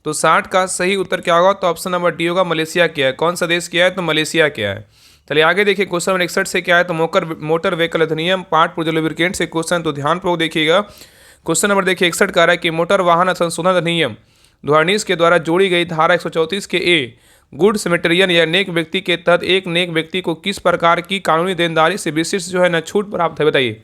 तो 60 का सही उत्तर क्या होगा? तो ऑप्शन नंबर डी होगा, मलेशिया किया है। कौन सा देश किया है? तो मलेशिया किया है। चलिए आगे देखिए, क्वेश्चन नंबर 61 से क्या है? तो मोटर व्हीकल अधिनियम पार्ट पुर्जो लुब्रिकेंट से क्वेश्चन, तो ध्यानपूर्वक देखिएगा। क्वेश्चन नंबर देखिए 61 कह रहा है कि मोटर वाहन संशोधन अधिनियम 2019 के द्वारा जोड़ी गई धारा 134 के ए गुड समेटेरियन या नेक व्यक्ति के तहत एक नेक व्यक्ति को किस प्रकार की कानूनी देनदारी से विशिष्ट जो है ना छूट प्राप्त है, बताइए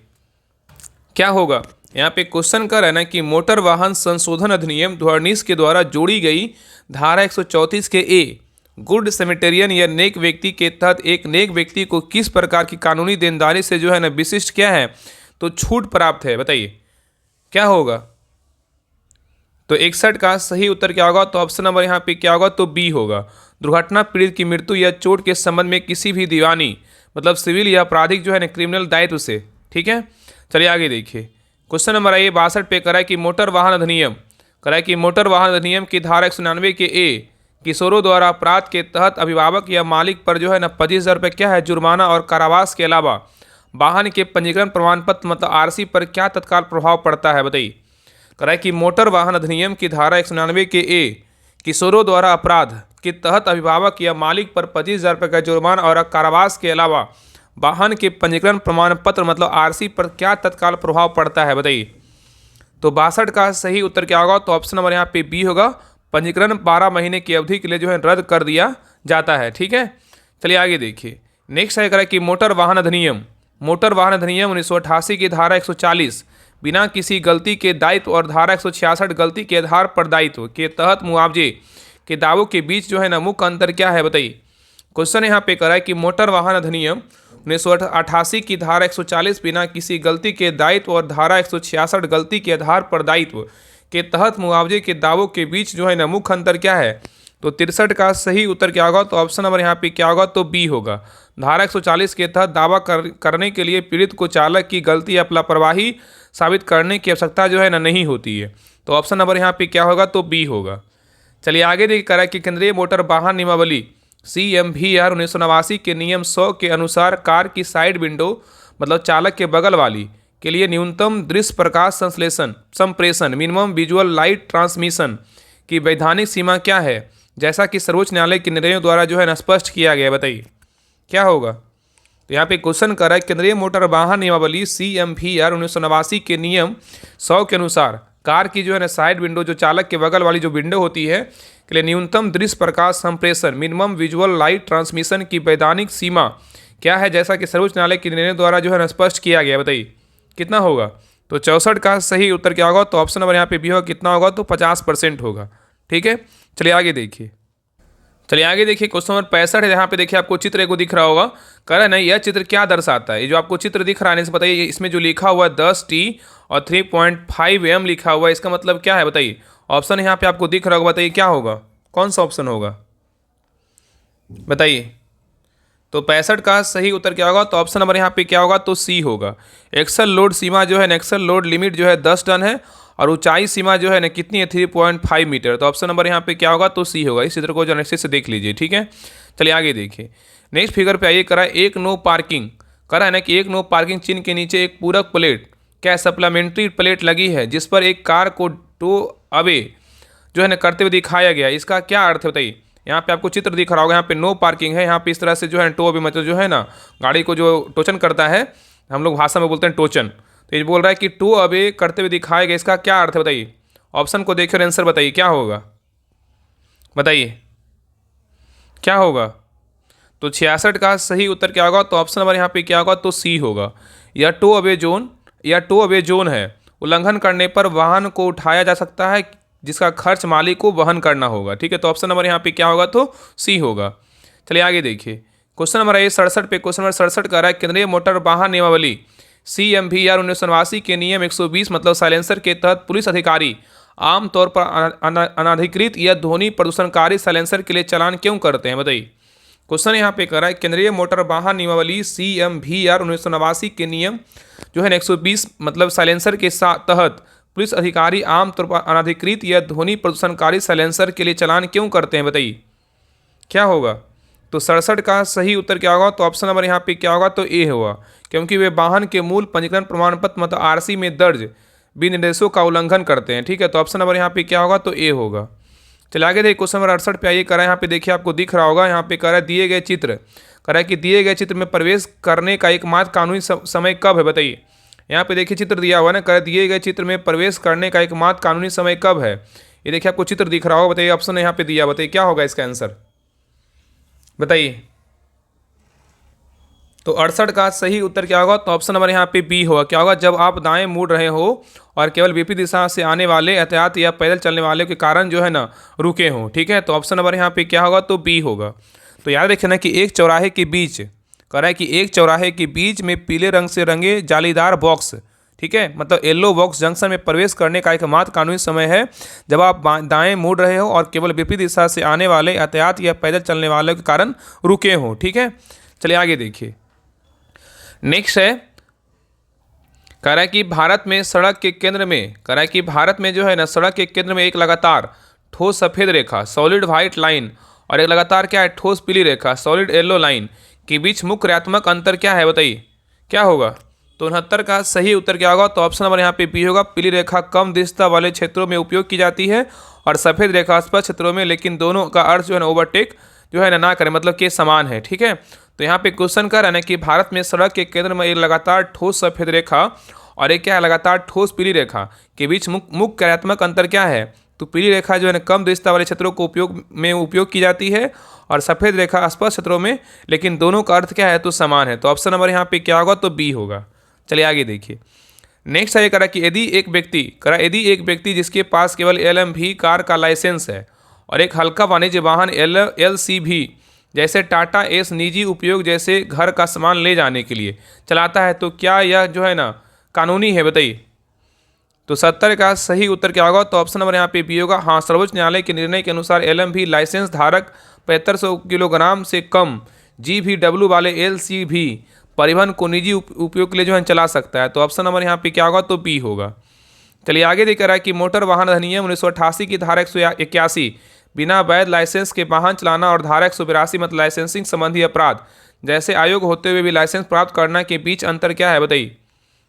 क्या होगा। यहाँ पे क्वेश्चन कर रहा है ना कि मोटर वाहन संशोधन अधिनियम 2019 के द्वारा जोड़ी गई धारा 134 के ए गुड समेटेरियन या नेक व्यक्ति के तहत एक नेक व्यक्ति को किस प्रकार की कानूनी देनदारी से जो है ना विशिष्ट क्या है तो छूट प्राप्त है, बताइए क्या होगा। तो 61 का सही उत्तर क्या होगा, तो ऑप्शन नंबर यहाँ पे क्या होगा, तो बी होगा। दुर्घटना पीड़ित की मृत्यु या चोट के संबंध में किसी भी दीवानी मतलब सिविल या आपराधिक जो है ना क्रिमिनल दायित्व से, ठीक है। चलिए आगे देखिए क्वेश्चन नंबर आइए 62 पे करा कि मोटर वाहन अधिनियम करा कि मोटर वाहन अधिनियम की धारा 199 के ए किशोरों द्वारा अपराध के तहत अभिभावक या मालिक पर जो है ना 25,000 रुपये क्या है जुर्माना और कारावास के अलावा वाहन के पंजीकरण प्रमाण पत्र मतलब आरसी पर क्या तत्काल प्रभाव पड़ता है, बताइए। करा कि मोटर वाहन अधिनियम की धारा 199 के ए किशोरों द्वारा अपराध के तहत अभिभावक या मालिक पर 25,000 रुपये का जुर्माना और कारावास के अलावा वाहन के पंजीकरण प्रमाण पत्र मतलब आरसी पर क्या तत्काल प्रभाव पड़ता है, बताइए। तो 62 का सही उत्तर क्या होगा, तो ऑप्शन नंबर यहाँ पे बी होगा। पंजीकरण 12 महीने की अवधि के लिए जो है रद्द कर दिया जाता है, ठीक है। चलिए आगे देखिए नेक्स्ट है करा कि मोटर वाहन अधिनियम 1988 की धारा 140 बिना किसी गलती के दायित्व और धारा 166 गलती के आधार पर दायित्व के तहत मुआवजे के दावों के बीच जो है ना मुख्य अंतर क्या है, बताइए। क्वेश्चन यहाँ पे करा कि मोटर वाहन अधिनियम 1988 की धारा 140 बिना किसी गलती के दायित्व और धारा 166 गलती के आधार पर दायित्व के तहत मुआवजे के दावों के बीच जो है ना मुख्य अंतर क्या है, तो 63 का सही उत्तर क्या होगा, तो ऑप्शन नंबर यहाँ पे क्या होगा, तो बी होगा। धारा 140 के तहत दावा करने के लिए पीड़ित को चालक की गलती या लापरवाही साबित करने की आवश्यकता जो है ना नहीं होती है, तो ऑप्शन नंबर यहाँ पे क्या होगा, तो बी होगा। चलिए आगे देखिए करा कि केंद्रीय मोटर वाहन नियमावली CMVR 1989 के नियम 100 के अनुसार कार की साइड विंडो मतलब चालक के बगल वाली के लिए न्यूनतम दृश्य प्रकाश संप्रेषण मिनिमम विजुअल लाइट ट्रांसमिशन की वैधानिक सीमा क्या है, जैसा कि सर्वोच्च न्यायालय के निर्णयों द्वारा जो है ना स्पष्ट किया गया है, बताइए क्या होगा। तो यहाँ पे क्वेश्चन कर रहा है केंद्रीय मोटर वाहन नियमावली CMVR 1989 के नियम 100 के अनुसार कार की जो है ना साइड विंडो जो चालक के बगल वाली जो विंडो होती है के लिए न्यूनतम दृश्य प्रकाश संप्रेषण मिनिमम विजुअल लाइट ट्रांसमिशन की वैधानिक सीमा क्या है, जैसा कि सर्वोच्च न्यायालय के निर्णय द्वारा जो है ना स्पष्ट किया गया, बताइए कितना होगा। तो 64 का सही उत्तर क्या होगा, तो ऑप्शन नंबर यहाँ पे भी होगा, कितना होगा, तो 50% होगा, ठीक है। चलिए आगे देखिए क्वेश्चन नंबर 65 है। यहाँ पे देखिए आपको चित्र को दिख रहा होगा, कह रहा है ना यह चित्र क्या दर्शाता है। ये जो आपको चित्र दिख रहा है इससे बताइए इसमें जो लिखा हुआ है 10T और 3.5 m लिखा हुआ है, इसका मतलब क्या है, बताइए। ऑप्शन यहाँ पे आपको दिख रहा होगा, बताइए क्या होगा, कौन सा ऑप्शन होगा, बताइए। तो 65 का सही उत्तर क्या होगा, तो ऑप्शन नंबर यहाँ पे क्या होगा, तो सी होगा। एक्सल लोड सीमा जो है ना एक्सल लोड लिमिट जो है 10 टन है और ऊंचाई सीमा जो है ना कितनी है 3.5 मीटर, तो ऑप्शन नंबर यहाँ पे क्या होगा, तो सी होगा। इस चित्र को जो नेक्स्ट से देख लीजिए, ठीक है। चलिए आगे देखिए नेक्स्ट फिगर पे आइए, करा एक नो पार्किंग करा है ना कि एक नो पार्किंग चिन्ह के नीचे एक पूरक प्लेट क्या सप्लीमेंट्री प्लेट लगी है जिस पर एक कार को टो अवे जो है ना करते हुए दिखाया गया, इसका क्या अर्थ है, बताइए। यहाँ पे आपको चित्र दिख रहा होगा, यहाँ पे नो पार्किंग है, यहाँ पे इस तरह से जो है टो अवे मतलब जो है ना गाड़ी को जो टोचन करता है, हम लोग भाषा में बोलते हैं टोचन, तो ये बोल रहा है कि टो अवे करते हुए दिखाया गया, इसका क्या अर्थ है, बताइए। ऑप्शन को देखिए और आंसर बताइए क्या होगा, बताइए क्या होगा। तो 66 का सही उत्तर क्या होगा, तो ऑप्शन नंबर यहाँ पे क्या होगा, तो सी होगा। यह टो अवे जोन है, उल्लंघन करने पर वाहन को उठाया जा सकता है जिसका खर्च मालिक को वहन करना होगा, ठीक है। तो ऑप्शन नंबर यहाँ पे क्या होगा, तो सी होगा। चलिए आगे देखिए क्वेश्चन नंबर 67 पे क्वेश्चन नंबर 67 कर रहा है केंद्रीय मोटर वाहन नियमावली CMVR 1989 के नियम 120 मतलब साइलेंसर के तहत पुलिस अधिकारी आमतौर पर अनाधिकृत या ध्वनि प्रदूषणकारी साइलेंसर के लिए चालान क्यों करते हैं, बताइए। क्वेश्चन यहाँ पे कर रहा है केंद्रीय मोटर वाहन नियमावली CMVR 1989 के नियम जो है 120 मतलब साइलेंसर के तहत पुलिस अधिकारी आमतौर पर अनाधिकृत या ध्वनि प्रदूषणकारी साइलेंसर के लिए चालान क्यों करते हैं, बताइए क्या होगा। तो 67 का सही उत्तर क्या होगा, तो ऑप्शन नंबर यहाँ पे क्या होगा, तो ए होगा, क्योंकि वे वाहन के मूल पंजीकरण प्रमाण पत्र मतलब आरसी में दर्ज विनिर्देशों का उल्लंघन करते हैं, ठीक है। तो ऑप्शन नंबर यहाँ पे क्या होगा, तो ए होगा। चलिए आगे देखिए क्वेश्चन नंबर 68 पे आइए, करा यहाँ पे देखिए आपको दिख रहा होगा, यहाँ पे करा दिए गए चित्र करा कि दिए गए चित्र में प्रवेश करने का एकमात्र कानूनी समय कब है, बताइए। यहाँ पे देखिए चित्र दिया हुआ है ना, करा दिए गए चित्र में प्रवेश करने का एकमात्र कानूनी समय कब है, ये देखिए आपको चित्र दिख रहा होगा, बताइए। ऑप्शन यहाँ पे दिया, बताइए क्या होगा इसका आंसर, बताइए। तो 68 का सही उत्तर क्या होगा? तो ऑप्शन नंबर यहाँ पे बी होगा। क्या होगा? जब आप दाएं मुड़ रहे हो और केवल विपरीत दिशा से आने वाले यातायात या पैदल चलने वाले के कारण जो है ना रुके हों। ठीक है, तो ऑप्शन नंबर यहाँ पे क्या होगा? तो बी होगा। तो याद रखिए ना कि एक चौराहे के बीच कह रहा है कि एक चौराहे के बीच में पीले रंग से रंगे जालीदार बॉक्स, ठीक है, मतलब येलो बॉक्स जंक्शन में प्रवेश करने का एकमात्र कानूनी समय है जब आप दाएं मुड़ रहे हो और केवल विपरीत दिशा से आने वाले यातायात या पैदल चलने वालों के कारण रुके हों। ठीक है, चलिए आगे देखिए। नेक्स्ट है, कह रहा है कि भारत में सड़क के केंद्र में, कह रहा है कि भारत में जो है ना सड़क के केंद्र में एक लगातार ठोस सफ़ेद रेखा सॉलिड व्हाइट लाइन और एक लगातार क्या है ठोस पीली रेखा सॉलिड येलो लाइन के बीच मुख्य ऋणात्मक अंतर क्या है? बताइए क्या होगा? तो 69 का सही उत्तर क्या होगा? तो ऑप्शन नंबर यहाँ पे बी होगा। पीली रेखा कम दृश्यता वाले क्षेत्रों में उपयोग की जाती है और सफ़ेद रेखा स्पष्ट क्षेत्रों में, लेकिन दोनों का अर्थ जो है ना ओवरटेक जो है ना करें, मतलब कि समान है। ठीक है, तो यहाँ पे क्वेश्चन कर रहा है कि भारत में सड़क के केंद्र में एक लगातार ठोस सफ़ेद रेखा और एक क्या है लगातार ठोस पीली रेखा के बीच मुख्य कार्यात्मक अंतर क्या है? तो पीली रेखा जो है ना कम दृश्यता वाले क्षेत्रों को उपयोग की जाती है और सफ़ेद रेखा स्पष्ट क्षेत्रों में, लेकिन दोनों का अर्थ क्या है? तो समान है। तो ऑप्शन नंबर यहाँ पे क्या होगा? तो बी होगा। चलिए आगे देखिए। नेक्स्ट है, करा कि यदि एक व्यक्ति जिसके पास केवल LMV कार का लाइसेंस है और एक हल्का वाणिज्य वाहन LCV जैसे टाटा एस निजी उपयोग जैसे घर का सामान ले जाने के लिए चलाता है, तो क्या यह जो है ना कानूनी है? बताइए। तो 70 का सही उत्तर क्या होगा? तो ऑप्शन नंबर यहाँ पे बी होगा। हाँ, सर्वोच्च न्यायालय के निर्णय के अनुसार LMV लाइसेंस धारक 7500 किलोग्राम से कम GVW वाले LCV परिवहन को निजी उपयोग के लिए जो है चला सकता है। तो ऑप्शन नंबर यहाँ पे क्या होगा? तो बी होगा। चलिए आगे देख रहा है कि मोटर वाहन अधिनियम 1988 की धारा 181 बिना वैध लाइसेंस के वाहन चलाना और धारा 182 मतलब लाइसेंसिंग संबंधी अपराध जैसे आयोग होते हुए भी लाइसेंस प्राप्त करना के बीच अंतर क्या है? बताइए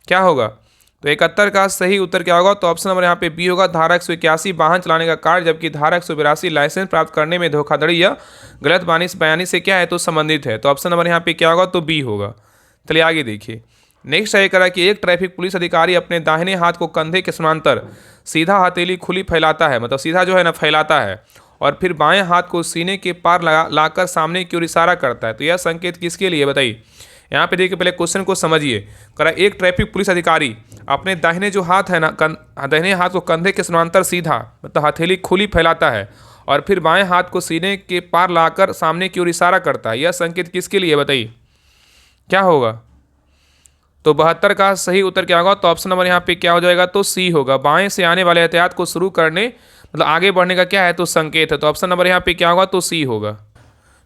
क्या होगा? तो 71 का सही उत्तर क्या होगा? तो ऑप्शन नंबर यहाँ पे बी होगा। धारा 181 वाहन चलाने का कार्य, जबकि धारा 182 लाइसेंस प्राप्त करने में धोखाधड़ी या गलत बयानी से क्या है? तो संबंधित है। तो ऑप्शन नंबर यहाँ पे क्या होगा? तो बी होगा। चलिए आगे देखिए। नेक्स्ट है करा कि एक ट्रैफिक पुलिस अधिकारी अपने दाहिने हाथ को कंधे के समांतर सीधा हथेली खुली फैलाता है, मतलब सीधा जो है ना फैलाता है, और फिर बाएं हाथ को सीने के पार लाकर सामने की ओर इशारा करता है। तो यह संकेत किसके लिए? बताइए। यहाँ पे देखिए, पहले क्वेश्चन को समझिए। करा एक ट्रैफिक पुलिस अधिकारी अपने दाहिने जो हाथ है ना दाहिने हाथ को कंधे के समांतर सीधा मतलब हथेली खुली फैलाता है और फिर बाएं हाथ को सीने के पार लाकर सामने की ओर इशारा करता है। यह संकेत किसके लिए? बताइए क्या होगा? तो 72 का सही उत्तर क्या होगा? तो ऑप्शन नंबर यहाँ पे क्या हो जाएगा? तो सी होगा। बाएं से आने वाले यातायात को शुरू करने मतलब आगे बढ़ने का क्या है? तो संकेत है। तो ऑप्शन नंबर यहाँ पे क्या होगा? तो सी होगा।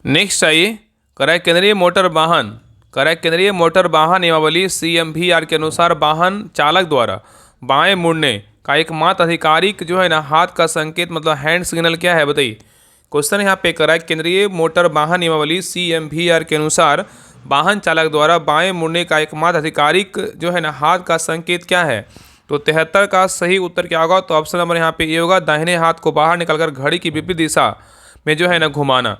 नेक्स्ट आइए, कराए केंद्रीय मोटर वाहन नियमावली CMVR के अनुसार वाहन चालक द्वारा बाएं मुड़ने का एकमात्र आधिकारिक जो है ना हाथ का संकेत मतलब हैंड सिग्नल क्या है? बताइए। क्वेश्चन यहाँ पे कराए केंद्रीय मोटर वाहन नियमावली CMVR के अनुसार वाहन चालक द्वारा बाएं मुड़ने का एकमात्र आधिकारिक जो है ना हाथ का संकेत क्या है? तो 73 का सही उत्तर क्या होगा? तो ऑप्शन नंबर यहाँ पे ये होगा। दाहिने हाथ को बाहर निकलकर घड़ी की विपरीत दिशा में जो है ना घुमाना।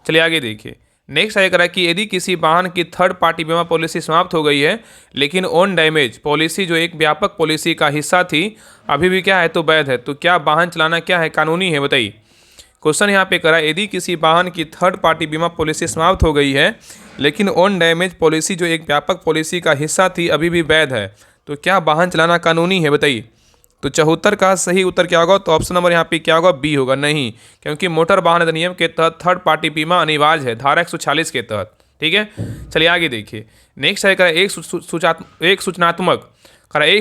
चलिए आगे देखिए। नेक्स्ट है करा कि यदि किसी वाहन की थर्ड पार्टी बीमा पॉलिसी समाप्त हो गई है लेकिन ऑन डैमेज पॉलिसी जो एक व्यापक पॉलिसी का हिस्सा थी अभी भी क्या है? तो वैध है, तो क्या वाहन चलाना क्या है? कानूनी है? बताइए। क्वेश्चन यहाँ पे करा यदि किसी वाहन की थर्ड पार्टी बीमा पॉलिसी समाप्त हो गई है लेकिन ऑन डैमेज पॉलिसी जो एक व्यापक पॉलिसी का हिस्सा थी अभी भी वैध है, तो क्या वाहन चलाना कानूनी है? बताइए। तो 74 का सही उत्तर क्या होगा? तो ऑप्शन नंबर यहाँ पे क्या होगा? बी होगा। नहीं, क्योंकि मोटर वाहन अधिनियम के तहत थर्ड पार्टी बीमा अनिवार्य है धारा 146 के तहत। ठीक है, चलिए आगे देखिए। नेक्स्ट है एक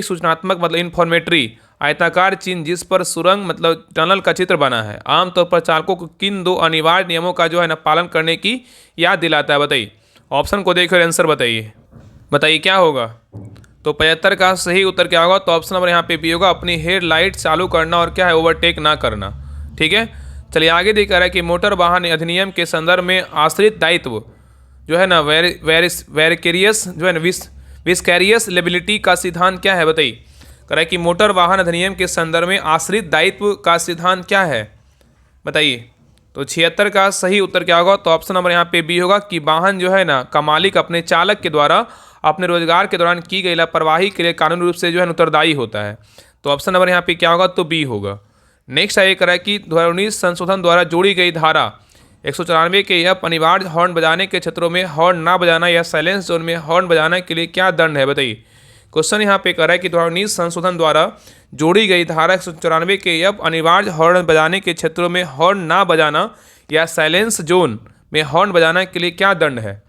सूचनात्मक मतलब इन्फॉर्मेटरी आयताकार चिन्ह जिस पर सुरंग मतलब टनल का चित्र बना है आमतौर पर चालकों को किन दो अनिवार्य नियमों का जो है ना पालन करने की याद दिलाता है? बताइए। ऑप्शन को देखकर आंसर बताइए क्या होगा? तो 75 का सही उत्तर क्या होगा? तो ऑप्शन नंबर यहाँ पे भी होगा। अपनी हेड लाइट चालू करना और क्या है? ओवरटेक ना करना। ठीक है, चलिए आगे देख रहा है कि मोटर वाहन अधिनियम के संदर्भ में आश्रित दायित्व जो है ना वेरिकेरियस जो है ना विस्कैरियस लेबिलिटी का सिद्धांत क्या है? बताइए। कह रहा है कि मोटर वाहन अधिनियम के संदर्भ में आश्रित दायित्व का सिद्धांत क्या है? बताइए। तो 76 का सही उत्तर क्या होगा? तो ऑप्शन नंबर यहाँ पे बी होगा कि वाहन जो है ना का मालिक अपने चालक के द्वारा अपने रोजगार के दौरान की गई लापरवाही के लिए कानूनी रूप से जो है उत्तरदायी होता है। तो ऑप्शन नंबर यहाँ पे क्या होगा? तो बी होगा। नेक्स्ट है कह रहा है कि 2019 संशोधन द्वारा जोड़ी गई धारा 194 के एफ अनिवार्य हॉर्न बजाने के क्षेत्रों में हॉर्न ना बजाना या साइलेंस जोन में हॉर्न बजाने के लिए क्या दंड है, बताइए। क्वेश्चन यहाँ पे कर रहा है कि 2019 संशोधन द्वारा जोड़ी गई धारा 194 के एफ अनिवार्य हॉर्न बजाने के क्षेत्रों में हॉर्न ना बजाना या साइलेंस जोन में हॉर्न बजाने के लिए क्या दंड है।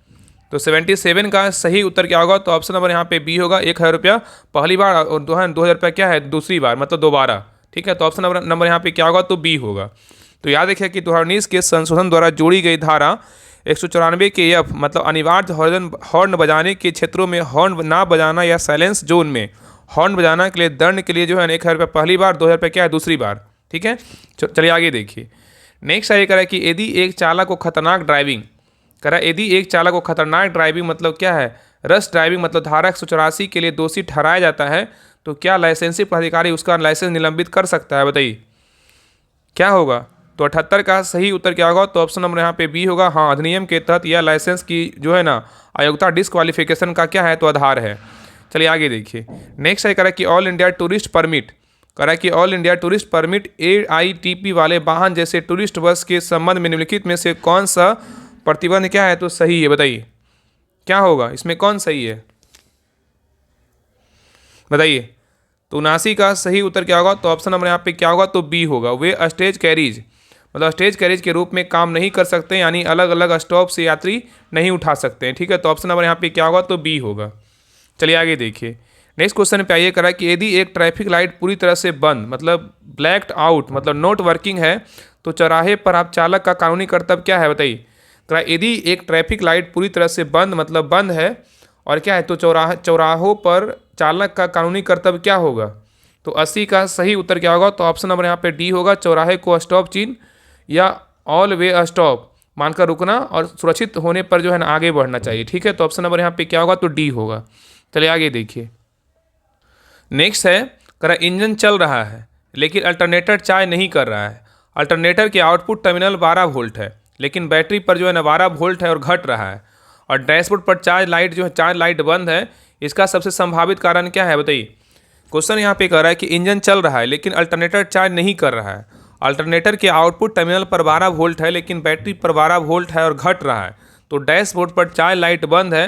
तो 77 का सही उत्तर क्या होगा, तो ऑप्शन नंबर यहाँ पे बी होगा, 1000 रुपया पहली बार और 2000 रुपया क्या है दूसरी बार, मतलब दोबारा। ठीक है, तो ऑप्शन नंबर यहाँ पे क्या होगा, तो बी होगा। तो याद रखिए कि 2019 के संशोधन द्वारा जोड़ी गई धारा 194 के एफ मतलब अनिवार्य हॉर्न बजाने के क्षेत्रों में हॉर्न ना बजाना या साइलेंस जोन में हॉर्न बजाना के लिए दंड के लिए जो है 1000 रुपये पहली बार, 2000 रुपये क्या है दूसरी बार। ठीक है, चलिए आगे देखिए। नेक्स्ट ये करा कि यदि एक चालक को खतरनाक ड्राइविंग करा, यदि एक चालक को खतरनाक ड्राइविंग मतलब क्या है, रश ड्राइविंग मतलब धारा 184 के लिए दोषी ठहराया जाता है, तो क्या लाइसेंसी प्राधिकारी उसका लाइसेंस निलंबित कर सकता है, बताइए क्या होगा। तो 78 का सही उत्तर क्या होगा, तो ऑप्शन नंबर यहाँ पे बी होगा। हाँ, अधिनियम के तहत यह लाइसेंस की जो है ना अयोग्यता डिस्क्वालिफिकेशन का क्या है, तो आधार है। चलिए आगे देखिए। नेक्स्ट है करा कि ऑल इंडिया टूरिस्ट परमिट करा कि all India tourist permit AITP वाले वाहन जैसे टूरिस्ट बस के संबंध में निम्नलिखित में से कौन सा प्रतिबंध क्या है, तो सही है, बताइए क्या होगा, इसमें कौन सही है, बताइए। तो 79 का सही उत्तर क्या होगा, तो ऑप्शन नंबर यहाँ पे क्या होगा, तो बी होगा। वे स्टेज कैरीज मतलब स्टेज कैरेज के रूप में काम नहीं कर सकते, यानी अलग अलग स्टॉप से यात्री नहीं उठा सकते हैं। ठीक है, तो ऑप्शन नंबर यहाँ पे क्या होगा, तो बी होगा। चलिए आगे देखिए। नेक्स्ट क्वेश्चन पे आइए करा कि यदि एक ट्रैफिक लाइट पूरी तरह से बंद मतलब ब्लैक्ड आउट मतलब नॉट वर्किंग है, तो चौराहे पर आप चालक का कानूनी कर्तव्य क्या है, बताइए। करा यदि एक ट्रैफिक लाइट पूरी तरह से बंद मतलब बंद है और क्या है, तो चौराहों पर चालक का कानूनी कर्तव्य क्या होगा। तो 80 का सही उत्तर क्या होगा, तो ऑप्शन नंबर यहाँ पे डी होगा। चौराहे को स्टॉप चिन्ह या ऑल वे स्टॉप मानकर रुकना और सुरक्षित होने पर जो है ना आगे बढ़ना चाहिए। ठीक है, तो ऑप्शन नंबर यहाँ पे क्या होगा, तो डी होगा। चलिए आगे देखिए। नेक्स्ट है करा इंजन चल रहा है लेकिन अल्टरनेटर चार्ज नहीं कर रहा है। अल्टरनेटर के आउटपुट टर्मिनल 12 वोल्ट है लेकिन बैटरी पर जो है ना 12 वोल्ट है और घट रहा है, और डैशबोर्ड पर चार्ज लाइट बंद है। इसका सबसे संभावित कारण क्या है, बताइए। क्वेश्चन यहाँ पे कह रहा है कि इंजन चल रहा है लेकिन अल्टरनेटर चार्ज नहीं कर रहा है। अल्टरनेटर के आउटपुट टर्मिनल पर 12 वोल्ट है लेकिन बैटरी पर 12 वोल्ट है और घट रहा है, तो डैशबोर्ड पर चार्ज लाइट बंद है।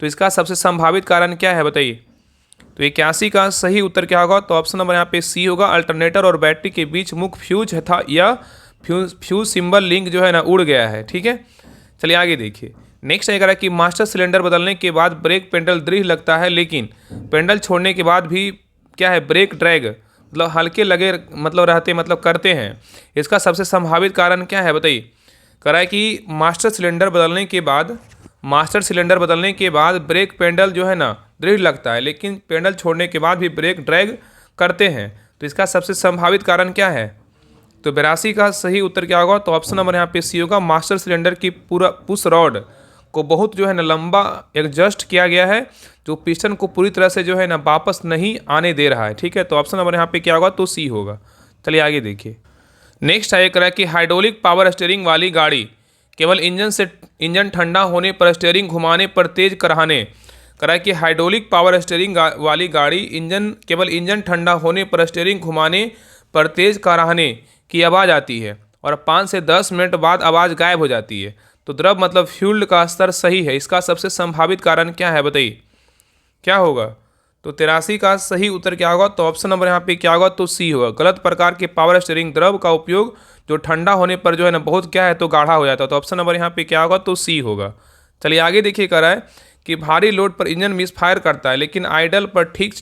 तो इसका सबसे संभावित कारण क्या है, बताइए। तो 81 का सही उत्तर क्या होगा, तो ऑप्शन नंबर यहाँ पे सी होगा। अल्टरनेटर और बैटरी के बीच मुख्य फ्यूज था या फ्यूज सिंबल लिंक जो है ना उड़ गया है। ठीक है, चलिए आगे देखिए। नेक्स्ट है करा कि मास्टर सिलेंडर बदलने के बाद ब्रेक पेडल दृढ़ लगता है लेकिन पेडल छोड़ने के बाद भी क्या है ब्रेक ड्रैग मतलब हल्के लगे मतलब रहते मतलब करते हैं। इसका सबसे संभावित कारण क्या है, बताइए। करा है कि मास्टर सिलेंडर बदलने के बाद ब्रेक पेडल जो है ना दृढ़ लगता है लेकिन पेडल छोड़ने के बाद भी ब्रेक ड्रैग करते हैं, तो इसका सबसे संभावित कारण क्या है। तो 82 का सही उत्तर क्या होगा, तो ऑप्शन नंबर यहाँ पे सी होगा। मास्टर सिलेंडर की पूरा पुश रॉड को बहुत जो है ना लंबा एडजस्ट किया गया है जो पिस्टन को पूरी तरह से जो है ना वापस नहीं आने दे रहा है। ठीक है, तो ऑप्शन नंबर यहाँ पे क्या होगा, तो सी होगा। चलिए आगे देखिए। नेक्स्ट है करा कि हाइड्रोलिक पावर स्टीयरिंग वाली गाड़ी केवल इंजन ठंडा होने पर स्टीयरिंग घुमाने पर तेज कराने करा कि हाइड्रोलिक पावर स्टीयरिंग वाली गाड़ी केवल इंजन ठंडा होने पर स्टीयरिंग घुमाने पर तेज कराने की आवाज़ आती है और 5 से 10 मिनट बाद आवाज़ गायब हो जाती है। तो द्रव मतलब फ्यूल का स्तर सही है। इसका सबसे संभावित कारण क्या है, बताइए क्या होगा। तो 83 का सही उत्तर क्या होगा, तो ऑप्शन नंबर यहाँ पे क्या होगा, तो सी होगा। गलत प्रकार के पावर स्टीयरिंग द्रव का उपयोग जो ठंडा होने पर जो है ना बहुत क्या है तो गाढ़ा हो जाता है, तो ऑप्शन नंबर यहाँ पे क्या होगा, तो सी होगा। चलिए आगे देखिए कह रहा है कि भारी लोड पर इंजन मिसफायर करता है लेकिन आइडल पर ठीक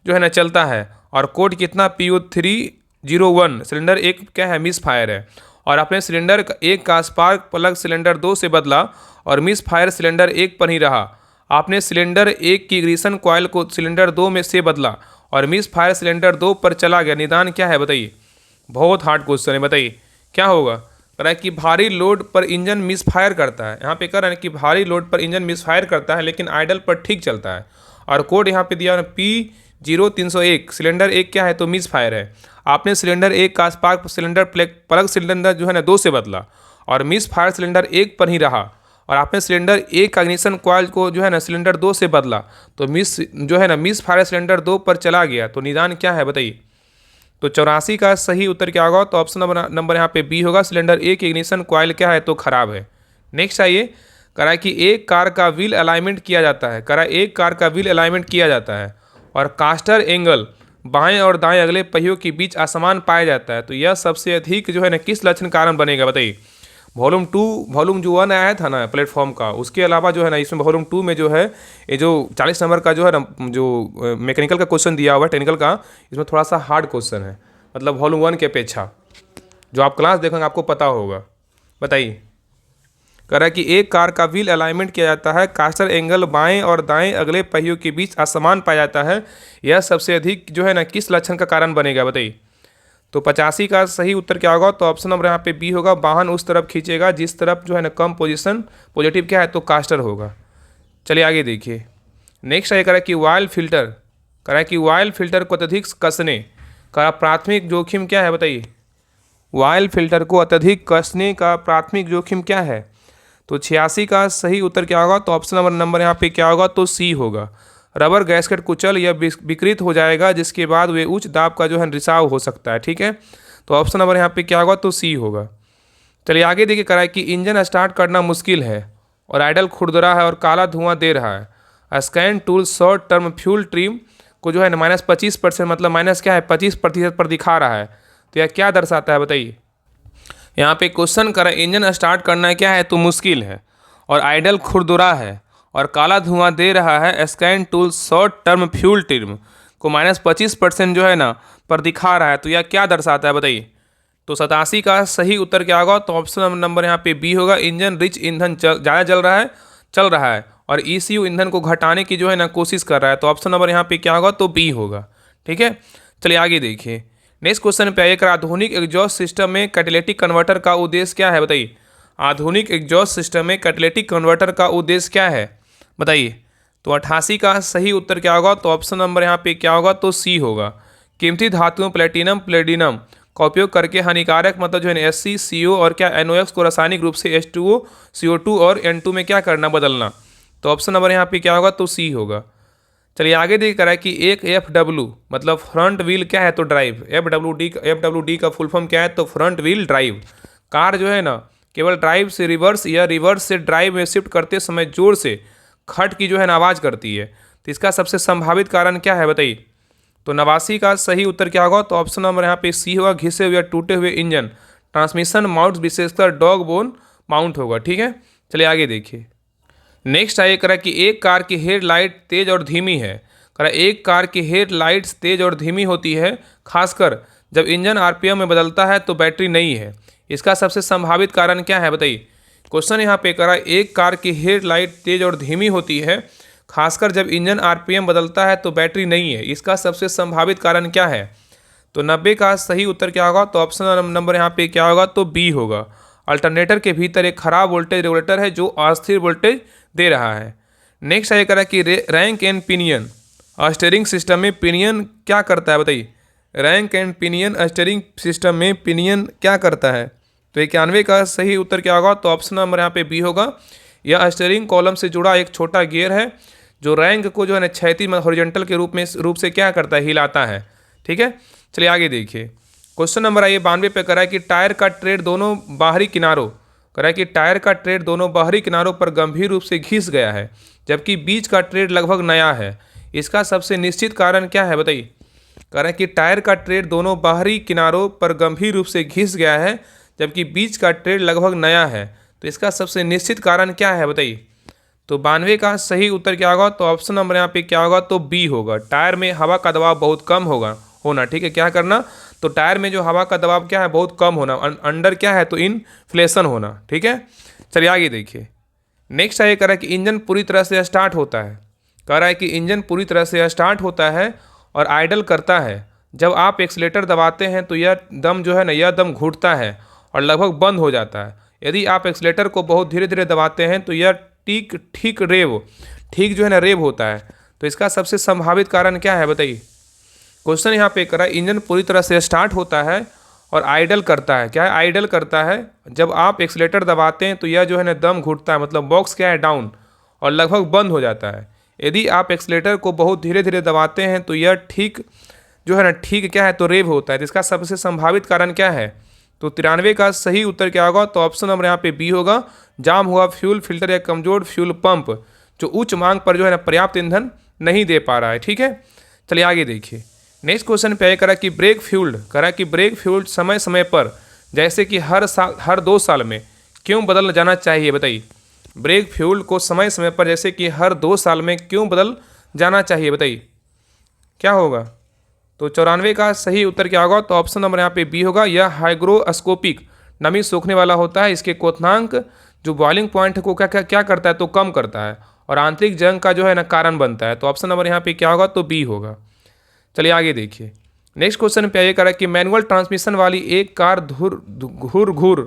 जो है ना चलता है, और कोड कितना PO301 सिलेंडर एक क्या है मिसफायर है, और आपने सिलेंडर एक का स्पार्क प्लग सिलेंडर 2 से बदला और मिसफायर सिलेंडर 1 पर ही रहा। आपने सिलेंडर 1 की इग्निशन कॉइल को सिलेंडर 2 में से बदला और मिसफायर सिलेंडर 2 पर चला गया, निदान क्या है, बताइए। बहुत हार्ड क्वेश्चन है, बताइए क्या होगा। कह रहा है कि भारी लोड पर इंजन मिसफायर करता है। यहाँ पे कह रहा है कि भारी लोड पर इंजन मिसफायर करता है लेकिन आइडल पर ठीक चलता है, और कोड यहाँ पे दिया P0301 सिलेंडर 1 क्या है तो मिसफायर है। आपने सिलेंडर 1 का स्पार्क सिलेंडर प्लग सिलेंडर जो है ना 2 से बदला और मिसफायर सिलेंडर 1 पर ही रहा, और आपने सिलेंडर 1 का इग्निशन कॉइल को जो है ना सिलेंडर 2 से बदला तो मिसफायर सिलेंडर 2 पर चला गया, तो निदान क्या है, बताइए। तो 84 का सही उत्तर क्या होगा? तो ऑप्शन नंबर यहाँ पे बी होगा, सिलेंडर ए की इग्निशन कॉइल क्या है? तो खराब है। नेक्स्ट आइए, कह रहा है कि एक कार का व्हील अलाइनमेंट किया जाता है, कह रहा है एक कार का व्हील अलाइनमेंट किया जाता है और कास्टर एंगल बाएं और दाएं अगले पहियों के बीच असमान पाया जाता है, तो यह सबसे अधिक जो है ना किस लक्षण कारण बनेगा? बताइए। वॉल्यूम जो 1 आया था ना प्लेटफॉर्म का, उसके अलावा जो है ना इसमें वॉल्यूम 2 में जो है ये जो 40 नंबर का जो है ना जो मैकेनिकल का क्वेश्चन दिया हुआ है टेक्निकल का, इसमें थोड़ा सा हार्ड क्वेश्चन है, मतलब वॉल्यूम 1 की अपेक्षा। जो आप क्लास देखेंगे आपको पता होगा। बताइए। कह रहा है कि एक कार का व्हील अलाइनमेंट किया जाता है, कास्टर एंगल बाएं और दाएं अगले पहियों के बीच असमान पाया जाता है, यह सबसे अधिक जो है ना किस लक्षण का कारण बनेगा? बताइए। तो 85 का सही उत्तर क्या होगा? तो ऑप्शन नंबर यहाँ पे बी होगा, वाहन उस तरफ खींचेगा जिस तरफ जो है ना कम पॉजिटिव क्या है? तो कास्टर होगा। चलिए आगे देखिए। नेक्स्ट ये कह रहा है कि वायल फिल्टर, कह रहा है कि वायल फिल्टर को अत्यधिक कसने का प्राथमिक जोखिम क्या है? बताइए। वायल फिल्टर को अत्यधिक कसने का प्राथमिक जोखिम क्या है? तो 86 का सही उत्तर क्या होगा? तो ऑप्शन नंबर यहाँ पे क्या होगा? तो सी होगा, रबर गैस्केट कुचल या विकृत हो जाएगा जिसके बाद वे उच्च दाब का जो है रिसाव हो सकता है। ठीक है, तो ऑप्शन नंबर यहाँ पे क्या होगा? तो सी होगा। चलिए आगे देखिए, कह रहा है कि इंजन स्टार्ट करना मुश्किल है और आइडल खुरदरा है और काला धुआं दे रहा है। Scan tool short term fuel trim को जो है ना -25%, मतलब माइनस क्या है 25% पर दिखा रहा है, तो यह क्या दर्शाता है? बताइए। यहाँ पे क्वेश्चन करा इंजन स्टार्ट करना क्या है? तो मुश्किल है और आइडल खुरदुरा है और काला धुआं दे रहा है। Scan tool short term fuel trim को -25% जो है ना पर दिखा रहा है, तो यह क्या दर्शाता है? बताइए। तो 87 का सही उत्तर क्या होगा? तो ऑप्शन नंबर यहाँ पे बी होगा, इंजन रिच ईंधन ज़्यादा चल रहा है और ECU ईंधन को घटाने की जो है ना कोशिश कर रहा है, तो ऑप्शन नंबर यहाँ पे क्या होगा? तो बी होगा। ठीक है, चलिए आगे देखिए। नेक्स्ट क्वेश्चन पे आइए, आधुनिक एग्जॉस्ट सिस्टम में कैटालिटिक कन्वर्टर का उद्देश्य क्या है? बताइए। आधुनिक एग्जॉस्ट सिस्टम में कैटालिटिक कन्वर्टर का उद्देश्य क्या है? बताइए। तो 88 का सही उत्तर क्या होगा? तो ऑप्शन नंबर यहाँ पे क्या होगा? तो सी होगा, कीमती धातुओं प्लेटिनम का उपयोग करके हानिकारक मतलब जो है SCCO और क्या NOx को रासायनिक रूप से H2O CO2 और N2 में क्या करना? बदलना। तो ऑप्शन नंबर यहाँ पे क्या होगा? तो सी होगा। चलिए आगे देख कर है कि एक FW मतलब फ्रंट व्हील क्या है? तो ड्राइव। FWD का फुल फॉर्म क्या है? तो फ्रंट व्हील ड्राइव। कार जो है ना केवल ड्राइव से रिवर्स या रिवर्स से ड्राइव में शिफ्ट करते समय जोर से खट की जो है ना आवाज़ करती है, तो इसका सबसे संभावित कारण क्या है? बताइए। तो 89 का सही उत्तर क्या होगा? तो ऑप्शन नंबर यहाँ पे सी होगा, घिसे हुए या टूटे हुए इंजन ट्रांसमिशन माउंट विशेषकर डॉग बोन माउंट होगा। ठीक है, चलिए आगे देखिए। नेक्स्ट आइए, करा कि एक कार की हेडलाइट तेज और धीमी है, करा एक कार की हेडलाइट्स तेज और धीमी होती है, खासकर जब इंजन RPM में बदलता है तो बैटरी नहीं है, इसका सबसे संभावित कारण क्या है? बताइए। क्वेश्चन यहाँ पे करा एक कार की हेडलाइट तेज और धीमी होती है, खासकर जब इंजन RPM बदलता है तो बैटरी नहीं है, इसका सबसे संभावित कारण क्या है? तो 90 का सही उत्तर क्या होगा? तो ऑप्शन नंबर यहाँ पे क्या होगा? तो बी होगा, अल्टरनेटर के भीतर एक खराब वोल्टेज रेगुलेटर है जो अस्थिर वोल्टेज दे रहा है। नेक्स्ट आइए करा कि rank and pinion steering system में पिनियन क्या करता है? बताइए। Rank and pinion steering system में पिनियन क्या करता है? तो 91 का सही उत्तर क्या होगा? तो ऑप्शन नंबर यहाँ पे बी होगा, यह स्टीयरिंग कॉलम से जुड़ा एक छोटा गियर है जो रैंक को जो है ना क्षैतिज हॉरिजॉन्टल के रूप से क्या करता है? हिलाता है। ठीक है, चलिए आगे देखिए। क्वेश्चन नंबर आइए 92 पे करा है कि टायर का ट्रेड दोनों बाहरी किनारों करा है कि टायर का ट्रेड दोनों बाहरी किनारों पर गंभीर रूप से घिस गया है जबकि बीच का ट्रेड लगभग नया है, इसका सबसे निश्चित कारण क्या है? बताइए। कह रहा है कि टायर का ट्रेड दोनों बाहरी किनारों पर गंभीर रूप से घिस गया है जबकि बीच का ट्रेड लगभग नया है, तो इसका सबसे निश्चित कारण क्या है? बताइए। तो 92 का सही उत्तर क्या होगा? तो ऑप्शन नंबर यहाँ पे क्या होगा? तो बी होगा, टायर में हवा का दबाव बहुत कम होना। ठीक है, क्या करना? तो टायर में जो हवा का दबाव क्या है? बहुत कम होना, अंडर क्या है? तो इन्फ्लेशन होना। ठीक है, चलिए आगे देखिए। नेक्स्ट है कह रहा है कि इंजन पूरी तरह से स्टार्ट होता है, कह रहा है कि इंजन पूरी तरह से स्टार्ट होता है और आइडल करता है जब आप एक्सीलेटर दबाते हैं, तो यह दम जो है ना यह दम घुटता है और लगभग बंद हो जाता है। यदि आप एक्सीलेटर को बहुत धीरे धीरे दबाते हैं तो यह ठीक जो है ना रेव होता है, तो इसका सबसे संभावित कारण क्या है? बताइए। क्वेश्चन यहाँ पे करा इंजन पूरी तरह से स्टार्ट होता है और आइडल करता है। क्या है? आइडल करता है जब आप एक्सीलेटर दबाते हैं तो यह जो है ना दम घुटता है, मतलब बॉक्स क्या है? डाउन, और लगभग बंद हो जाता है। यदि आप एक्सीलेटर को बहुत धीरे धीरे दबाते हैं तो यह ठीक जो है ना ठीक क्या है, तो रेव होता है। इसका सबसे संभावित कारण क्या है, तो 93 का सही उत्तर क्या होगा, तो ऑप्शन नंबर यहाँ पे बी होगा। जाम हुआ फ्यूल फिल्टर या कमजोर फ्यूल पंप जो उच्च मांग पर जो है ना पर्याप्त ईंधन नहीं दे पा रहा है। ठीक है, चलिए आगे देखिए। नेक्स्ट क्वेश्चन पे करा कि ब्रेक फ्यूल्ड, करा कि ब्रेक फ्यूल्ड समय समय पर जैसे कि हर 2 साल में क्यों बदल जाना चाहिए, बताइए। ब्रेक फ्यूल को समय समय पर जैसे कि हर 2 साल में क्यों बदल जाना चाहिए, बताइए क्या होगा। तो 94 का सही उत्तर क्या होगा, तो ऑप्शन नंबर यहाँ पे बी होगा। यह हाइग्रोस्कोपिक नमी सोखने वाला होता है। इसके क्वथनांक जो बॉइलिंग पॉइंट को क्या क्या क्या करता है, तो कम करता है और आंतरिक जंग का जो है ना कारण बनता है। तो ऑप्शन नंबर यहाँ पे क्या होगा, तो बी होगा। चलिए आगे देखिए। नेक्स्ट क्वेश्चन पे ये करा कि मैनुअल ट्रांसमिशन वाली एक कार घुर घुर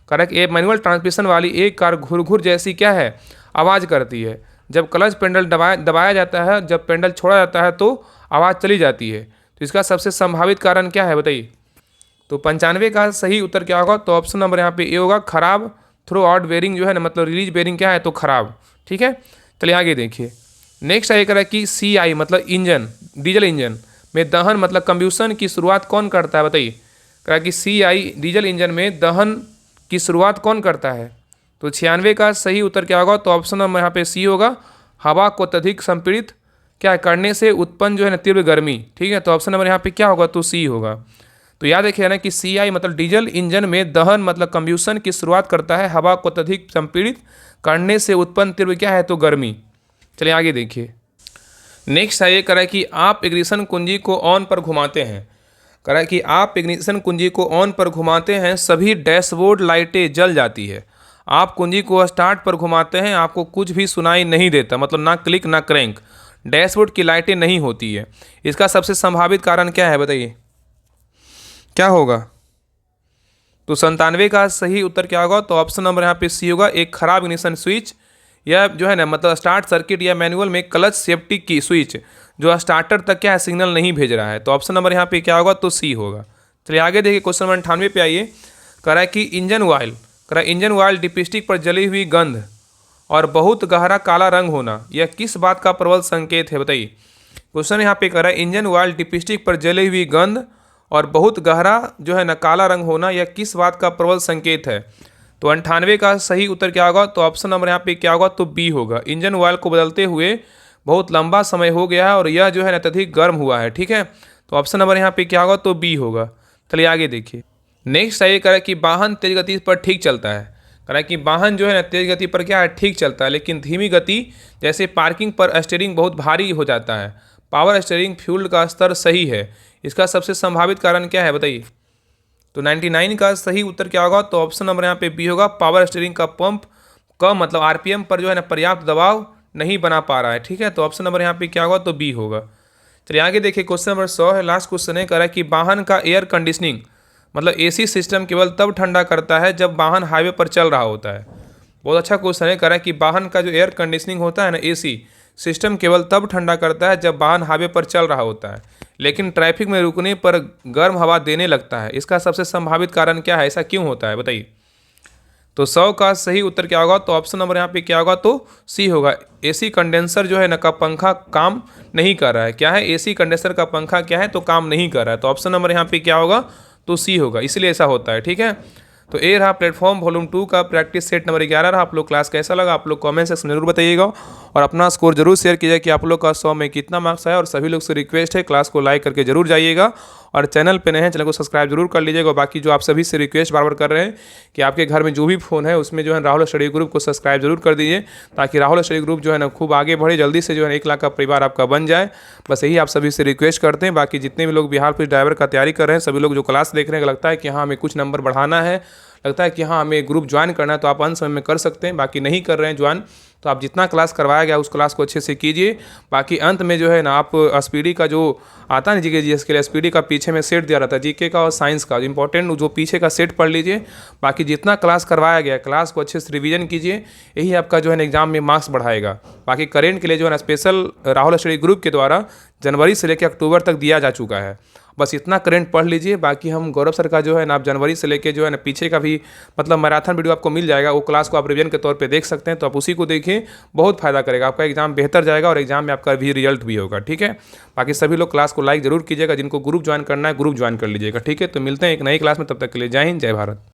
करा कि मैनुअल ट्रांसमिशन वाली एक कार घुर घुर जैसी क्या है, आवाज़ करती है। जब क्लच पेंडल दबाया जाता है, जब पेंडल छोड़ा जाता है तो आवाज़ चली जाती है। तो इसका सबसे संभावित कारण क्या है, बताइए। तो 95 का सही उत्तर क्या होगा, तो ऑप्शन नंबर यहाँ पे ए होगा। खराब थ्रो आउट बेरिंग जो है ना, मतलब रिलीज बेरिंग क्या है, तो खराब। ठीक है, चलिए आगे देखिए। नेक्स्ट ये करा कि CI मतलब इंजन, डीजल इंजन में दहन मतलब कंब्यूशन की शुरुआत कौन करता है, बताइए। कहा कि CI डीजल इंजन में दहन की शुरुआत कौन करता है। तो 96 का सही उत्तर क्या होगा, तो ऑप्शन नंबर यहाँ पे सी होगा। हवा को अत्यधिक संपीड़ित क्या करने से उत्पन्न जो है ना तीव्र गर्मी। ठीक है, तो ऑप्शन नंबर यहाँ पे क्या होगा, तो सी होगा। तो याद रखिए ना कि CI मतलब डीजल इंजन में दहन मतलब कंब्यूशन की शुरुआत करता है हवा को अत्यधिक संपीड़ित करने से उत्पन्न तीव्र क्या है, तो गर्मी। चलिए आगे देखिए। नेक्स्ट है ये करा कि आप इग्निशन कुंजी को ऑन पर घुमाते हैं। करा कि आप इग्निशन कुंजी को ऑन पर घुमाते हैं, सभी डैशबोर्ड लाइटें जल जाती है। आप कुंजी को स्टार्ट पर घुमाते हैं, आपको कुछ भी सुनाई नहीं देता, मतलब ना क्लिक ना क्रैंक, डैशबोर्ड की लाइटें नहीं होती है। इसका सबसे संभावित कारण क्या है, बताइए क्या होगा। तो 97 का सही उत्तर क्या होगा, तो ऑप्शन नंबर यहाँ पे सी होगा। एक खराब इग्निशन स्विच या जो है ना मतलब स्टार्ट सर्किट या मैनुअल में क्लच सेफ्टी की स्विच जो स्टार्टर तक क्या है सिग्नल नहीं भेज रहा है। तो ऑप्शन नंबर यहाँ पे क्या होगा, तो सी होगा। चलिए आगे देखिए। क्वेश्चन नंबर 98 पे आइए। कह रहा है कि इंजन ऑयल डिपिस्टिक पर जली हुई गंध और बहुत गहरा काला रंग होना यह किस बात का प्रबल संकेत है, बताइए। क्वेश्चन यहाँ पे कह रहा है इंजन ऑयल डिपिस्टिक पर जली हुई गंध और बहुत गहरा जो है ना काला रंग होना यह किस बात का प्रबल संकेत है। तो 98 का सही उत्तर क्या होगा, तो ऑप्शन नंबर यहाँ पे क्या होगा, तो बी होगा। इंजन ऑयल को बदलते हुए बहुत लंबा समय हो गया है और यह जो है ना अत्यधिक गर्म हुआ है। ठीक है, तो ऑप्शन नंबर यहाँ पे क्या होगा, तो बी होगा। चलिए आगे देखिए। नेक्स्ट ये कह रहा है कि वाहन तेज गति पर ठीक चलता है। कह रहा है कि वाहन जो है ना तेज गति पर क्या है, ठीक चलता है, लेकिन धीमी गति जैसे पार्किंग पर स्टीयरिंग बहुत भारी हो जाता है। पावर स्टीयरिंग फ्यूल का स्तर सही है। इसका सबसे संभावित कारण क्या है, बताइए। तो 99 का सही उत्तर क्या होगा, तो ऑप्शन नंबर यहाँ पे बी होगा। पावर स्टीयरिंग का पंप का मतलब RPM पर जो है ना पर्याप्त दबाव नहीं बना पा रहा है। ठीक है, तो ऑप्शन नंबर यहाँ पे क्या होगा, तो बी होगा। चलिए आगे देखिए। क्वेश्चन नंबर 100 है, लास्ट क्वेश्चन है। कह रहा है कि वाहन का एयर कंडीशनिंग मतलब AC सिस्टम केवल तब ठंडा करता है जब वाहन हाईवे पर चल रहा होता है। बहुत अच्छा क्वेश्चन है। कह रहा है कि वाहन का जो एयर कंडीशनिंग होता है ना AC सिस्टम केवल तब ठंडा करता है जब वाहन हाईवे पर चल रहा होता है, लेकिन ट्रैफिक में रुकने पर गर्म हवा देने लगता है। इसका सबसे संभावित कारण क्या है, ऐसा क्यों होता है, बताइए। तो 100 का सही उत्तर क्या होगा, तो ऑप्शन नंबर यहाँ पे क्या होगा, तो सी होगा। AC कंडेंसर जो है ना का पंखा काम नहीं कर रहा है। क्या है, AC कंडेंसर का पंखा क्या है, तो काम नहीं कर रहा है। तो ऑप्शन नंबर यहाँ पे क्या होगा, तो सी होगा, इसलिए ऐसा होता है। ठीक है, तो ये रहा प्लेटफॉर्म वॉल्यूम 2 का प्रैक्टिस सेट नंबर 11 रहा। आप लोग क्लास कैसा लगा आप लोग कमेंट सेक्शन में जरूर बताइएगा और अपना स्कोर जरूर शेयर कीजिए कि आप लोग का 100 में कितना मार्क्स आया। और सभी लोग से रिक्वेस्ट है क्लास को लाइक करके जरूर जाइएगा और चैनल पे नए हैं चैनल को सब्सक्राइब जरूर कर लीजिएगा। बाकी जो आप सभी से रिक्वेस्ट बार बार कर रहे हैं कि आपके घर में जो भी फ़ोन है उसमें जो है राहुल स्टडी ग्रुप को सब्सक्राइब जरूर कर दीजिए, ताकि राहुल स्टडी ग्रुप जो है ना खूब आगे बढ़े, जल्दी से जो है 1 लाख का परिवार आपका बन जाए। बस यही आप सभी से रिक्वेस्ट करते हैं। बाकी जितने भी लोग बिहार पुलिस ड्राइवर का तैयारी कर रहे हैं, सभी लोग जो क्लास देख रहे हैं, लगता है कि हाँ हमें कुछ नंबर बढ़ाना है, लगता है कि हाँ हमें ग्रुप ज्वाइन करना है, तो आप अंत समय में कर सकते हैं। बाकी नहीं कर रहे हैं ज्वाइन, तो आप जितना क्लास करवाया गया उस क्लास को अच्छे से कीजिए। बाकी अंत में जो है ना आप SPD का जो आता है ना GK GS के लिए, SPD का पीछे में सेट दिया रहता है, GK का और साइंस का इंपॉर्टेंट जो पीछे का सेट पढ़ लीजिए। बाकी जितना क्लास करवाया गया क्लास को अच्छे से रिवीजन कीजिए, यही आपका जो है ना एग्जाम में मार्क्स बढ़ाएगा। बाकी करेंट के लिए जो है ना स्पेशल राहुल स्टडी ग्रुप के द्वारा जनवरी से लेकर अक्टूबर तक दिया जा चुका है बस इतना करंट पढ़ लीजिए। बाकी हम गौरव सर का जो है ना, आप जनवरी से लेके जो है ना पीछे का भी मतलब मैराथन वीडियो आपको मिल जाएगा, वो क्लास को आप रिवीजन के तौर पे देख सकते हैं। तो आप उसी को देखिए, बहुत फायदा करेगा, आपका एग्जाम बेहतर जाएगा और एग्जाम में आपका भी रिजल्ट भी होगा। ठीक है, बाकी सभी लोग क्लास को लाइक जरूर कीजिएगा, जिनको ग्रुप ज्वाइन करना है ग्रुप ज्वाइन कर लीजिएगा। ठीक है, तो मिलते हैं एक नई क्लास में, तब तक के लिए जय हिंद जय भारत।